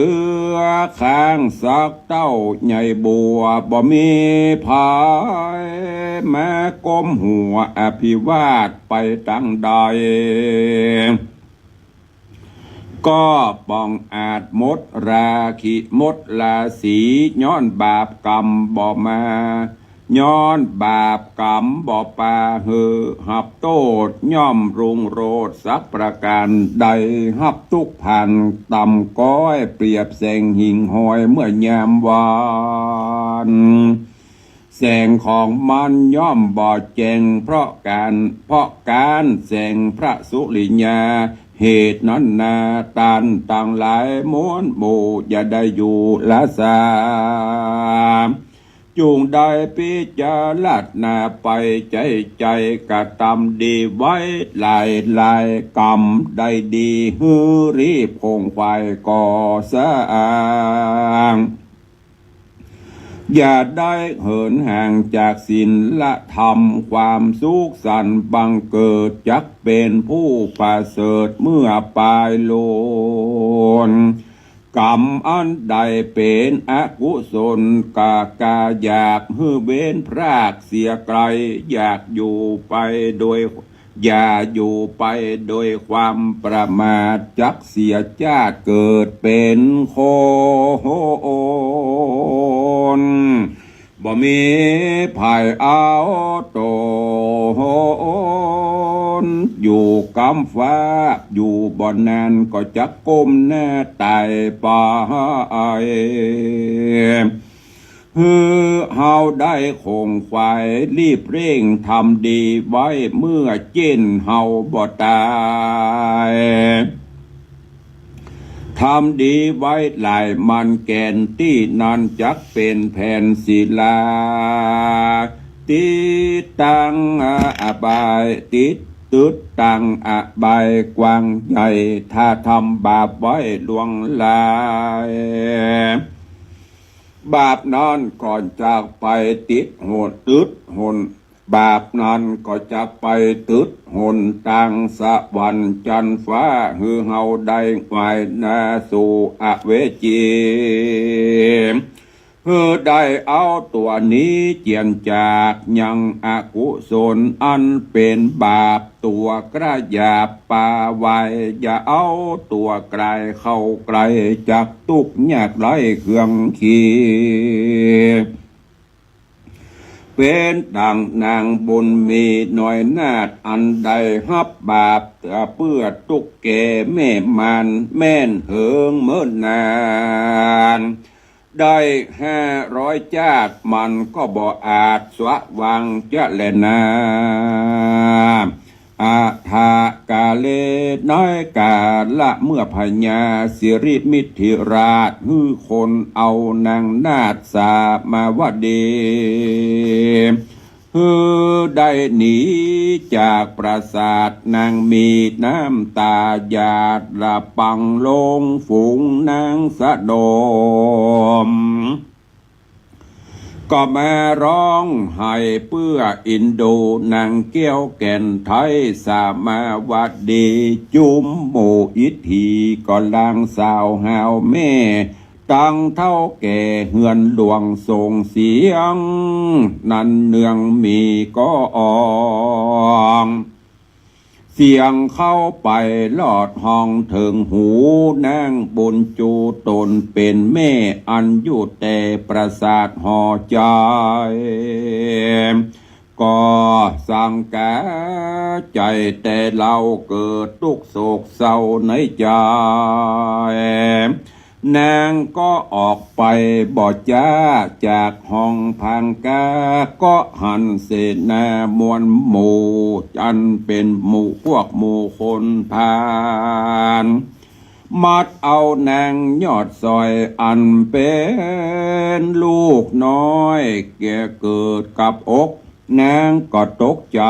อข้างสักเต้าใหญ่บัวบ่มีภายแม้ก้มหัวอภิวาทไปตั้งใดก็ป้องอาจมดราขิมดลาสีย้อนบาปกรรมบ่มาย้อนบาปกรรมบ่ปาหับโตดย่อมรุงโรดสักประการใดหับทุกพันต่ำก้อยเปรียบแสงหิ่งหอยเมื่อยามวานแสงของมันย่อมบอดแจงเพราะการแสงพระสุริยาเหตุนั้นนาตันต่างหลายม้วนหมู่อย่าได้อยู่ละสาจุงได้พิจารณาไปใจกระทำดีไว้หลายกรรมได้ดีฮือรีบคงไฟก่อสร้างอย่าได้เหินห่างจากศีลธรรมความสุขสันต์บังเกิดจักเป็นผู้ประเสริฐเมื่อปลายโลนกรรมอันใดเป็นอกุศลกาอยากฮือเว้นพรากเสียไกลอย่าอยู่ไปโดยความประมาทจักเสียชาติเกิดเป็นคนบ่มีภัยเอาตนอยู่กำฟ้าอยู่บ่อนนานก็จะก้มหน้าตายไปเฮาได้คงไฟรีบเร่งทำดีไว้เมื่อเจนเฮาบ่ตายทำดีไว้หลายมันแก่นที่นั้นจักเป็นแผ่นศิลาติดตั้งอบายติดตึดตั้งอบายกว้างใหญ่ถ้าทำบาปไว้ลวงลายบาปนั้นก่อนจากไปติดหดตึดหนบาปนั้นก็จะไปตึดหนต่างสะวันจันฟ้าฮือเฮาได้ไว้นาสู่อเวจี ได้เอาตัวนี้เจียนจากยังอกุศลอันเป็นบาปตัวกระยาบปาไว้อย่าเอาตัวไกลเข้าไกลจากทุกข์ยากไรเครื่องขีเป็นดังนางบุญมีหน่อยนาดอันใดฮับบาปเพื่อตุกแก่แม่มันแม่นเหิงเมื่อนานได้500 จากมันก็บ่อาจสวะวังจะแลนาอาทากาเลน้อยกาละเมื่อพญาสิริมิถิราชฮือคนเอานางนาฏสามาวดีได้หนีจากปราสาทนางมีน้ำตาหยาดละปังลงฝูงนางสะโดมก็มาร้องให้เพื่ออินโดนางเกี้ยวแก่นไทยสามาวดีจุมโมอิทธีก็ลางสาวหาวแม่ตั้งเท่าแก่เฮือนหลวงส่งเสียงนั้นเนืองมีก็อองเสียงเข้าไปลอดห้องถึงหูนางบุญจูตนเป็นแม่อันอยู่แต่ปราสาทหอใจก็สังกาใจแต่เราเกิดทุกโศกเศร้าในใจนางก็ออกไปบ่จ้าจากห้องพังกาก็หันเสนามวลหมู่อันเป็นหมู่พวกหมู่คนพานมัดเอานางยอดซอยอันเป็นลูกน้อยแก่เกิดกับอกนางก็ตกใจ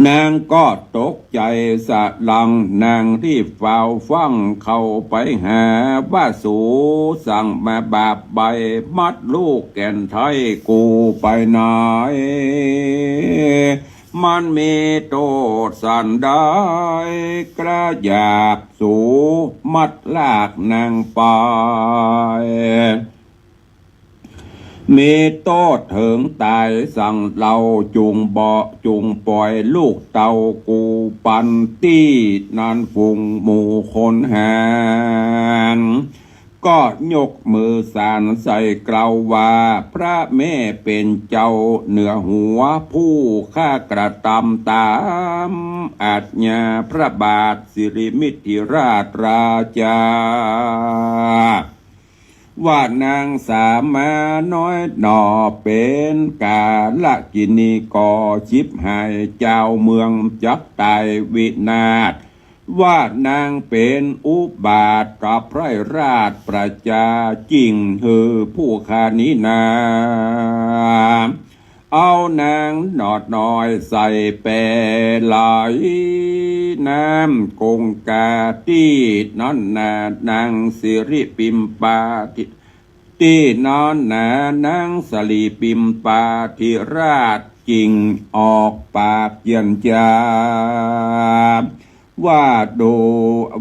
นางก็ตกใจสะลังนางรีบเฝ้าฟังเข้าไปหาว่าสูสั่งมาบาปใบมัดลูกแก่นไทยกูไปไหนมันมีโทษสันได้กระยาบสูมัดลากนางไปมีโตดถึงตายสั่งเราจุงบ่จุงปล่อยลูกเต่ากูปันตี้นานฟุงหมู่คนหานก็ยกมือสานใส่กล่าวว่าพระแม่เป็นเจ้าเหนือหัวผู้ข้ากระทำตามอาจญาพระบาทสิริมิถิราชราชาว่านางสามาน้อยหนอเป็นกาลกินีก่อชิบหายเจ้าเมืองจักตายวินาศว่านางเป็นอุบาทกับไพรราชประจาจริงผู้คานินาเอานางหนอดน้อยใส่แปรไหลน้ำกงกาที่นั่นนานางสิริปิมปาที่นอนนานางสลีปิมปาธิราชจริงออกปากเยียนจาว่าดู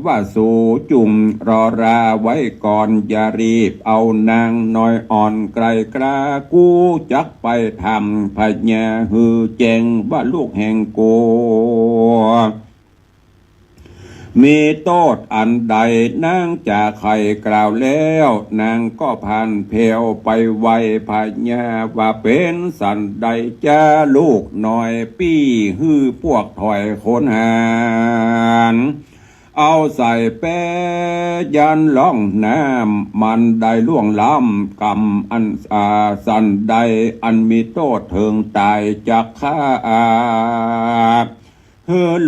ว่าสูจุงรอราไว้ก่อนอย่ารีบเอานางน้อยอ่อนไกลกล้ากูจักไปทำพญาฮือแจงว่าลูกแห่งกูมีโทษอันใดนางจะใครกล่าวแล้วนางก็พันเพวไปไวพญาว่าเป็นสันใดจะลูกน้อยปี้ฮือพวกถอยคนหานเอาใส่แปยันล่องน้ำมันได้ล่วงล้ำกรรมอันสันใดอันมีโทษถึงตายจากข้า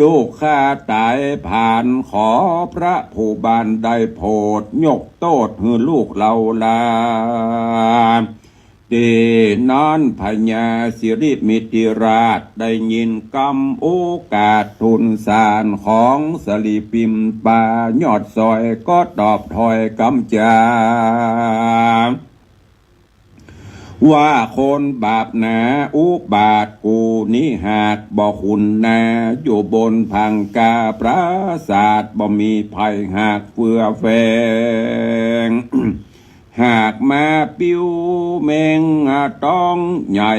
ลูกข้าตายผ่านขอพระผู้บานได้โปรดยกโทษลูกเราลาตีนอนพญาสิริมิถิราชได้ยินกำโอกาสทุนสารของสลีปิมปายอดซอยก็ตอบถอยกำจา ว่าคนบาปหนาอุบาทกูนี้หากบ่คุณนาอยู่บนพังกาปราศาสตร์บ่มีภัยหากเฟื่อแฝง หากมาปิ้วเมงต้องใหญ่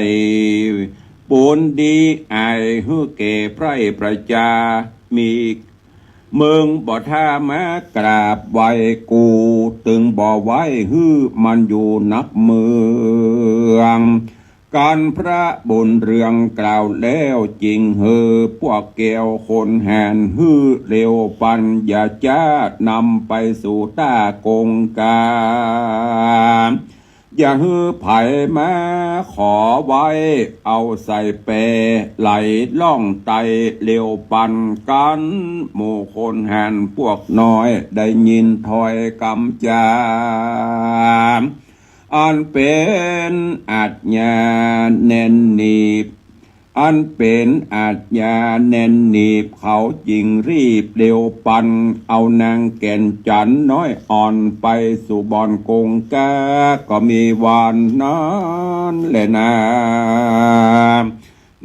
ปูนดีไอฮือเกไพรประจามีเมืองบ่ท่ามากราบไหวกูตึงบ่ไว้ฮือมันอยู่นับเมืองการพระบุญเรืองกล่าวแล้วจริงเฮอพวกแก้วคนแหนฮือเร็วปัญญาจ้านำไปสู่ตากงกาอย่าฮือไผ่มาขอไว้เอาใส่เปไหลล่องไตเร็วปันกันหมู่คนแหนพวกน้อยได้ยินถอยกำจาอันเป็นอาจญาแน่นหนีบอันเป็นอาจญาแน่นหนีบเขาจริงรีบเร็วปันเอานางแก่นจันน้อยอ่อนไปสู่บ่อนกงกาก็มีวันนั้นแหละนะ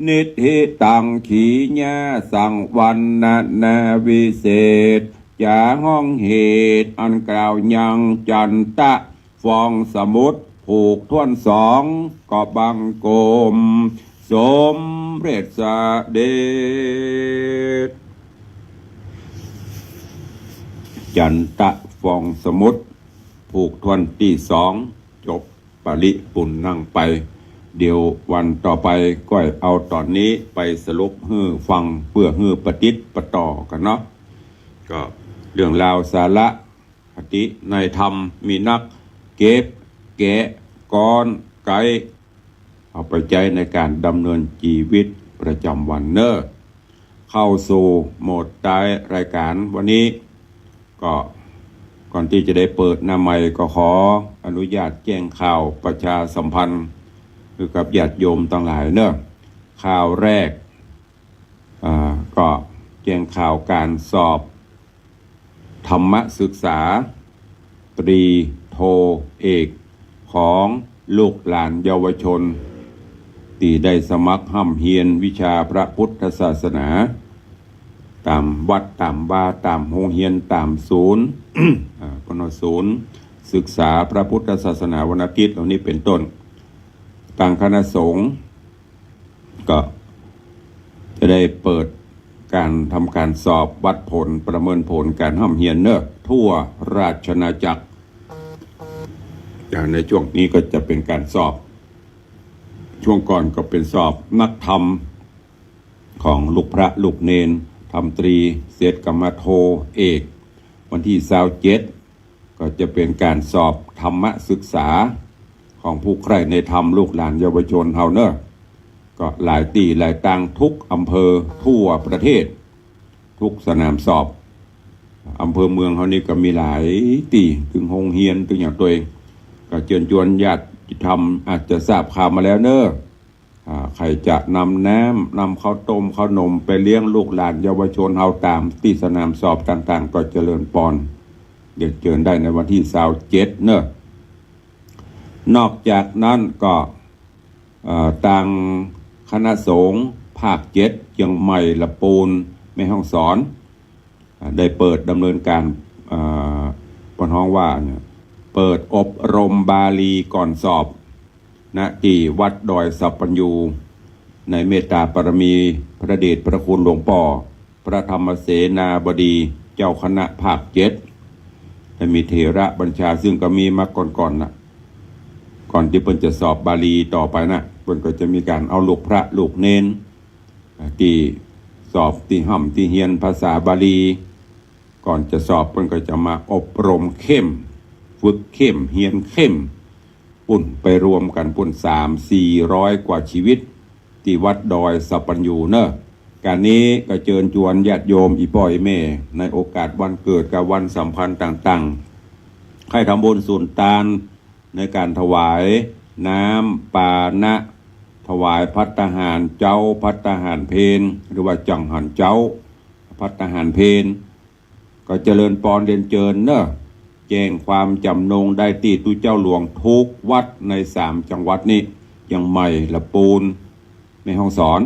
นิธิตังขีญาสั่งวันนาวิเศษจาห้องเหตุอันกล่าวยังจันตะฟองสมุทรผูกท่วนสองก็บังกลมสมเร็จสเด็จจันตะฟองสมุทรผูกทวนที่สองจบปริปุณนั่งไปเดี๋ยววันต่อไปก็เอาตอนนี้ไปสรุปฮื้อฟังเพื่อฮื้อปฏิปต่อกันเนาะก็เรื่องราวสาระคติในธรรมมีนักเก็บแกะก้อนไกเอาไปใช้ในการดำเนินชีวิตประจำวันเนอเข้าสู่โหมดท้ายรายการวันนี้ก็ก่อนที่จะได้เปิดหน้าใหม่ก็ขออนุญาตแจ้งข่าวประชาสัมพันธ์คือกับญาติโยมทั้งหลายเนอะข่าวแรกก็แจ้งข่าวการสอบธรรมศึกษาตรีโทเอกของลูกหลานเยาวชนที่ได้สมัครห้ำเฮียนวิชาพระพุทธศาสนาตามวัดตามบ้าตามโรงเรียนตามศูนย์ ปนศูนย์ศึกษาพระพุทธศาสนาวันอาทิตย์เหล่านี้เป็นต้นทางคณะสงฆ์ก็จะได้เปิดการทำการสอบวัดผลประเมินผลการห้ำเฮียนเนอะทั่วราชอาณาจักรอย่างในช่วงนี้ก็จะเป็นการสอบช่วงก่อนก็เป็นสอบนักธรรมของลูกพระลูกเนนธรรมตรีเศรษฐกรรมโทเอกวันที่27ก็จะเป็นการสอบธรรมศึกษาของผู้ใคร่ในธรรมลูกหลานเยาวชนเฮาเนอะก็หลายตีหลายตังทุกอำเภอทั่วประเทศทุกสนามสอบอำเภอเมืองเฮานี่ก็มีหลายตีถึงโรงเรียนถึงอย่างตัวเองก็เชิญชวนญาติธรรมอาจจะทราบข่าวมาแล้วเนอะใครจะนำน้ำนำข้าวต้มข้าวนมไปเลี้ยงลูกหลานเยาวชนเฮาตามที่สนามสอบต่างๆก็เจริญปอนเดี๋ยวเชิญได้ในวันที่27เนอะนอกจากนั้นก็ทางคณะสงฆ์ภาค7เชียงใหม่ละปูนแม่ฮ่องสอนได้เปิดดำเนินการปนห้องว่าเนี่ยเปิดอบรมบาลีก่อนสอบณที่วัดดอยสัปปัญญูในเมตตาปรมีพระเดชพระคุณหลวงพ่อพระธรรมเสนาบดีเจ้าคณะภาค7ได้มีเถระบัญชาซึ่งก็มีมาก่อนนะก่อนที่เพิ่นจะสอบบาลีต่อไปนะเพิ่นก็จะมีการเอาลูกพระลูกเนนที่สอบที่ห่ำที่เฮียนภาษาบาลีก่อนจะสอบเพิ่นก็จะมาอบรมเข้มฝึกเข้มเฮียนเข้มปุ่นไปรวมกันปุ่น300-400กว่าชีวิตที่วัดดอยสัปปัญญูเนอะการนี้ก็เชิญชวนญาติโยมอีพ่ออีแม่ในโอกาสวันเกิดกับวันสำคัญต่างๆให้ทำบุญสุนทานในการถวายน้ำปานะถวายภัตตาหารเจ้าภัตตาหารเพลหรือว่าจังหันเจ้าภัตตาหารเพลก็เจริญปอนเรียนเจิญเนอะ แจ้งความจำนงได้ตีตุเจ้าหลวงทุกวัดใน3 จังหวัดนี้ยังใหม่ละปูนแม่ฮ่องสอน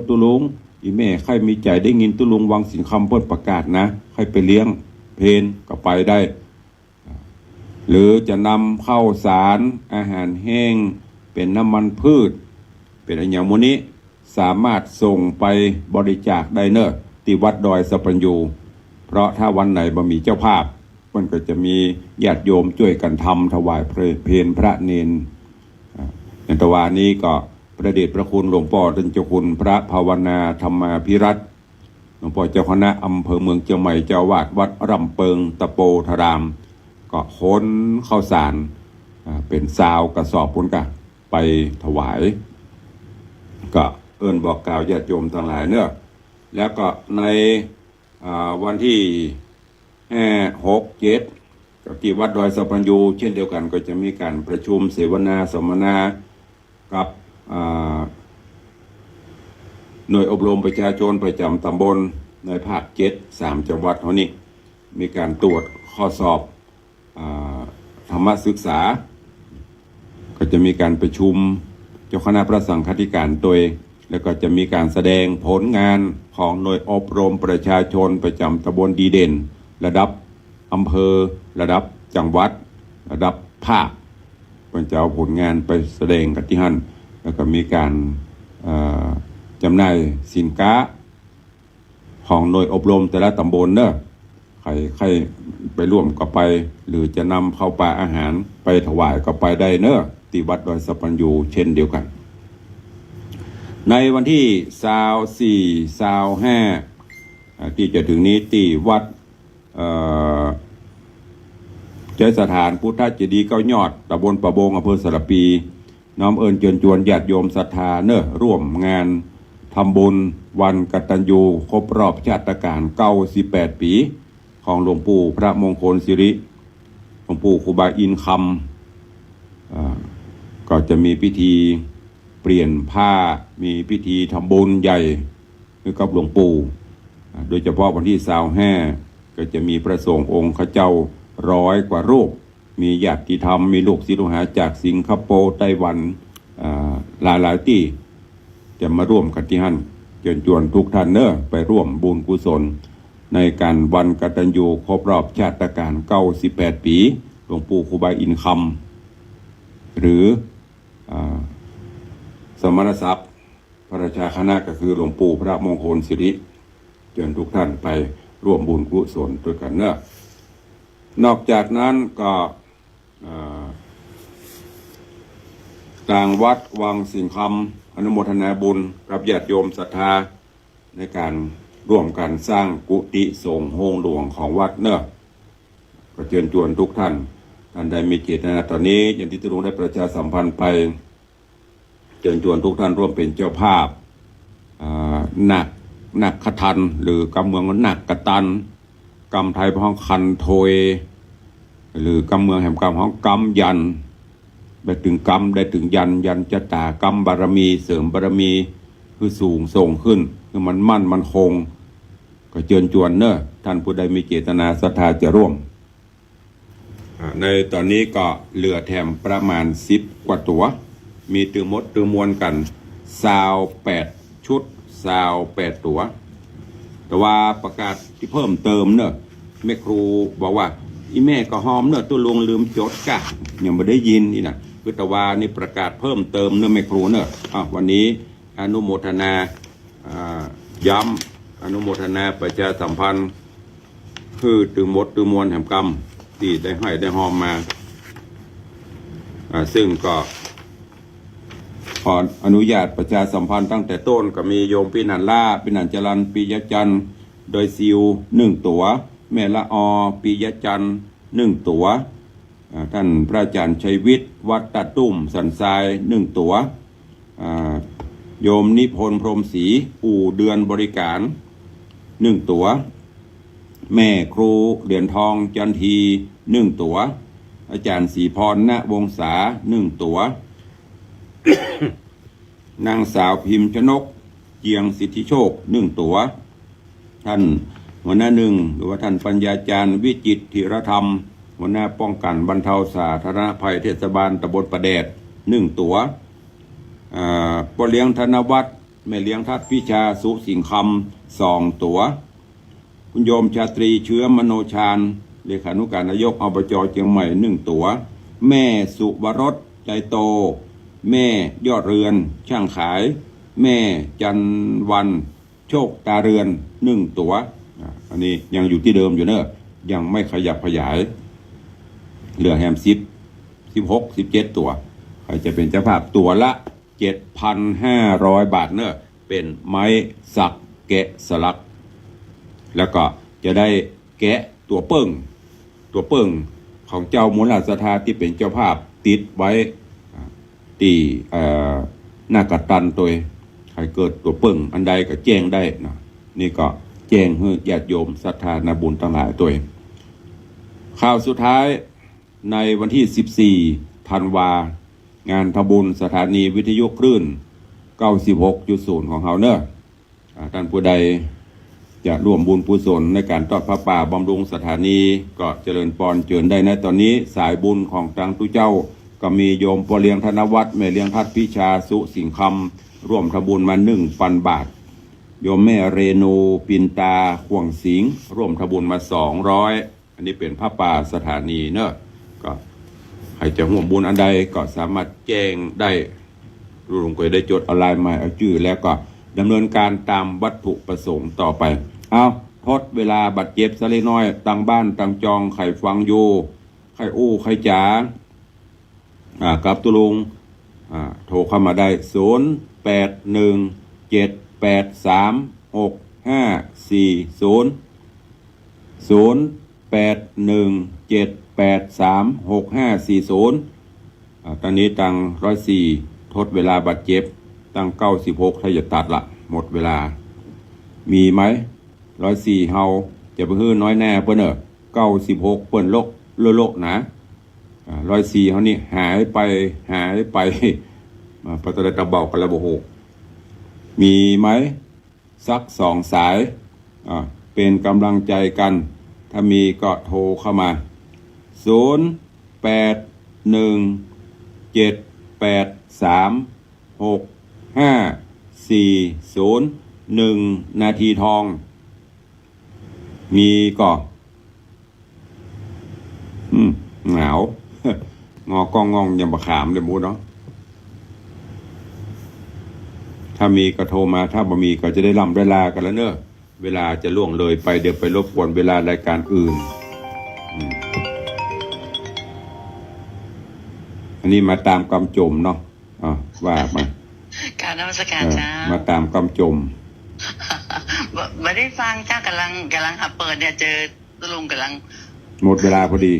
ตุลุงอีแม่ใครมีใจได้ยินตุลุงวังสินคำเปิดประกาศนะใครไปเลี้ยงเพนก็ไปได้ หรือจะนำข้าวสารอาหารแห้งเป็นน้ำมันพืชเป็นอะไรอย่างนี้สามารถส่งไปบริจาคได้เนอะที่วัดดอยสะปัญญูเพราะถ้าวันไหนบ่มีเจ้าภาพมันก็จะมีญาติโยมช่วยกันทำถวายเพลพระเนนในตะวันนี้ก็พระเดชพระคุณหลวงพ่อท่านเจ้าคุณพระภาวนาธรรมาภิรัตน์หลวงพ่อเจ้าคณะอำเภอเมืองเชียงใหม่เจ้าวาดวัดรำเปิงตะโปธารามก็ค้นข้าวสารเป็นซาวกระสอบพุ่นกะไปถวายก็เอิ้นบอกกล่าวญาติโยมทั้งหลายเนอะแล้วก็ในวันที่6-7กับที่วัดดอยสะปัญญูเช่นเดียวกันก็จะมีการประชุมเสวนาสัมมนากับหน่วยอบรมประชาชนประจำตำบลในภาค3 จังหวัดเท่านี้มีการตรวจข้อสอบธรรมศึกษาก็จะมีการประชุมเจ้าคณะพระสังฆาธิการโดยแล้วก็จะมีการแสดงผลงานของหน่วยอบรมประชาชนประจำตำบลดีเด่นระดับอำเภอระดับจังหวัดระดับภาคมันจะเอาผลงานไปแสดงกันที่หั่นแล้วก็มีการจำหน่ายสินค้าของหน่วยอบรมแต่ละตำบลเนอะใครไปร่วมก็ไปหรือจะนำเข้าปลาอาหารไปถวายก็ไปได้เนอะที่วัดดอยสะปัญญูเช่นเดียวกันในวันที่24-25ที่จะถึงนี้ที่วัดใจสถานพุทธเจดีย์9 ยอดตำบลประบงอำเภอสระปีน้อมเอิญเชิญชวนญาติโยมศรัทธาเนอะร่วมงานทำบุญวันกตัญญูครบรอบชาตการ98 ปีของหลวงปู่พระมงคลสิริหลวงปู่ครูบาอินคำก็จะมีพิธีเปลี่ยนผ้ามีพิธีทำบุญใหญ่กับหลวงปู่โดยเฉพาะวันที่25ก็จะมีพระสงฆ์องค์ข้าเจ้า100 กว่ารูปมีญาติธรรมมีลูกศิษย์ลูกหาจากสิงคโปร์ไต้หวันหลายที่จะมาร่วมกันที่หั่นเชิญชวนทุกท่านเนอะไปร่วมบุญกุศลในการวันกตัญญูครบรอบชาตการ98 ปีหลวงปู่ครูบาอินคำหรือสมณศักดิ์พระราชาคณะก็คือหลวงปู่พระมงคลสิริเชิญทุกท่านไปร่วมบุญกุศลด้วยกันเนอะนอกจากนั้นก็ต่างวัดวังสิงคำอนุโมทนาบุญกับญาติโยมศรัทธาในการร่วมกันสร้างกุฏิสงฆ์โฮงหลวงของวัดเนอะก็เชิญชวนทุกท่านใดมีเจตนาตอนนี้อย่างที่ตุลงได้ประชาสัมพันธ์ไปเชิญชวนทุกท่านร่วมเป็นเจ้าภาพหนักขทันหรือกำเมืองหนักกะตันกำไทยพ้องคันโทยหรือกำเมืองแห่งกำห้องกำยันได้ถึงกำได้ถึงยันจะตากำบารมีเสริมบารมีคือสูงส่งขึ้นคือมันมั่นมันคงก็เชิญชวนเนอะท่านผู้ใดมีเจตนาศรัทธาจะร่วมในตอนนี้ก็เหลือแถมประมาณ10 กว่าตัวมีตือมดตือมวลกัน28 ชุด28 ตัวแต่ว่าประกาศที่เพิ่มเติมเนอะแม่ครูบอกว่าอีแม่ก็หอมเนอะตัวลวงลืมจดกะยังไม่ได้ยินนี่นะคือแต่ว่านี่ประกาศเพิ่มเติมเนอะแม่ครูเนอะวันนี้อนุโมทนาย้ำอนุโมทนาประชาสัมพันธ์คือตือมดตือมวลแห่งกรรมที่ได้ให้ได้หอมมาซึ่งก็ขออนุญาตประชาสัมพันธ์ตั้งแต่ต้นก็มีโยมปินันล่าปินันจรันปิยจันทร์โดยซิว1 ตัวแม่ละอปิยจันทร์1 ตัวท่านพระอาจารย์ชัยวิทย์วัดตะตุ่มสันทราย1 ตัวโยมนิพนธ์พรหมศรีอู่เดือนบริการ1 ตัวแม่ครูเหรียญทองจันที1 ตัวอาจารย์ศรีพรณวงศา1 ตัวนางสาวพิมพ์ชนกเจียงสิทธิโชค1 ตัวท่าน หัวหน้าหนึ่งหรือว่าท่านปัญญาจารย์วิจิตรธีรธรรมหัวหน้าป้องกันบรรเทาสาธารณภัยเทศบาลตำบลประแดด1 ตั๋วพ่อเลี้ยงธนวัฒน์แม่เลี้ยงทัดพิชาสุสิงคำ2 ตั๋วคุณโยมชาตรีเชื้อมโนชาญเลขานุการนายกอบจเชียงใหม่1 ตั๋วแม่สุวรสใจโตแม่ยอดเรือนช่างขายแม่จันวันโชคตาเรือน1 ตั๋วอันนี้ยังอยู่ที่เดิมอยู่เนอะยังไม่ขยับขยายเหลือแฮม16 17 ตั๋วใครจะเป็นเจ้าภาพตั๋วละ 7,500 บาทเนอะเป็นไม้สักแกะสลักแล้วก็จะได้แกะตัวเปิ้งของเจ้ามูลราชธาที่เป็นเจ้าภาพติดไว้ที่หน้ากระตันตัวใครเกิดตัวเปิ้งอันใดก็แจ้งได้นะนี่ก็แจ้งให้ญาติโยมศรัทธานาบุญทั้งหลายตัวข่าวสุดท้ายในวันที่ 14 ธันวางานทำบุญสถานีวิทยุคลื่น 96.0 ของเฮาเนอะท่านผู้ใดจะร่วมบุญกุศลในการทอดพระป่าบำรุงสถานีก็เจริญพรเจิญได้ในตอนนี้สายบุญของทางตุเจ้าก็มีโยมพ่อเลี้ยงธนวัฒน์แม่เลี้ยงทัดพิชาสุสิงคำร่วมทำบุญมา 1,000 บาทโยมแม่เรนูปินตาห่วงสิงร่วมทำบุญมา200อันนี้เป็นพระป่าสถานีเนอะก็ใครจะร่วมบุญอันใดก็สามารถแจ้งได้ลุงเคยได้จดเอาลายมาเอาชื่อแล้วก็ดำเนินการตามวัตถุประสงค์ต่อไปเอาทดเวลาบัดเจ็บสะเล็กน้อยตั้งบ้านตั้งจองไข่ฟังอยู่ไข่อู้ไข่จ๋ากับตุลุงโทรเข้ามาได้0817836540ตอนนี้ตั้ง104ทดเวลาบัดเจ็บตั้ง96ถ้าจะตัดละหมดเวลามีไหม104เฮาจะไปฮื้อน้อยแน่เปิ้น96เปิ้นโลกนะ104เฮานี่หายไปปัตตะตะเบากันละบ่ฮู้มีไหมสัก2 สายเป็นกำลังใจกันถ้ามีก็โทรเข้ามา0817836540 นาทีทองมีก็หนาว งอกองงยังบะขามเลยมูเนาะถ้ามีก็โทรมาถ้าบ่มีก็จะได้ล่ำเวลากันแล้วเนอะเวลาจะล่วงเลยไปเดี๋ยวไปรบกวนเวลารายการอื่นอันนี้มาตามกำจมเนาะว่ามาการนมัสการจ้ามาตามกำจมไม่ได้ฟังจ้ากำลังหับเปิดเนี่ยเจอตุลุงกำลังหมดเวลาพอดี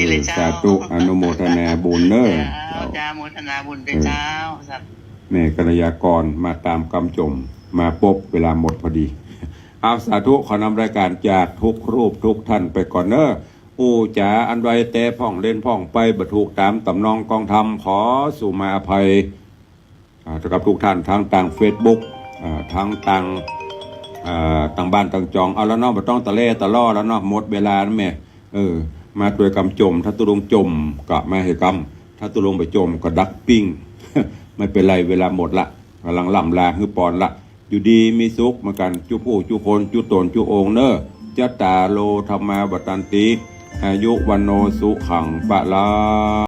เลยเจ้าสาธุอนุโมทนาบุญเนอะจ้าโมทนาบุญด้วยเจ้าแม่กัลยากรมาตามกำจมมาปบเวลาหมดพอดีเอาสาธุขอนำรายการจากทุกรูปทุกท่านไปก่อนเนอะจ๋าอันไว้แต่พ่องเล่นพ่องไปบรรทุกตามตำนองกองธรรมขอสู่มาอภัยกับทุกท่านทั้งต่าง Facebook ทั้งต่างบ้านต่างจองเอาแล้วเนาะบ่ต้องตะเล่ตะล่อแล้วเนาะหมดเวลาแล้วแม่มาด้วยกำจมถ้าตุลงจมก็ไม่ให้กำถ้าตุลงไปจมก็ดักปิ้ง ไม่เป็นไรเวลาหมดละกำลังล่ำลาคือปอนละอยู่ดีมีสุขมากันจุผู้จุคนจุตนจุองเนอจัตตาโลธรรมาบัตันติอายุวันโนสุขังปะลา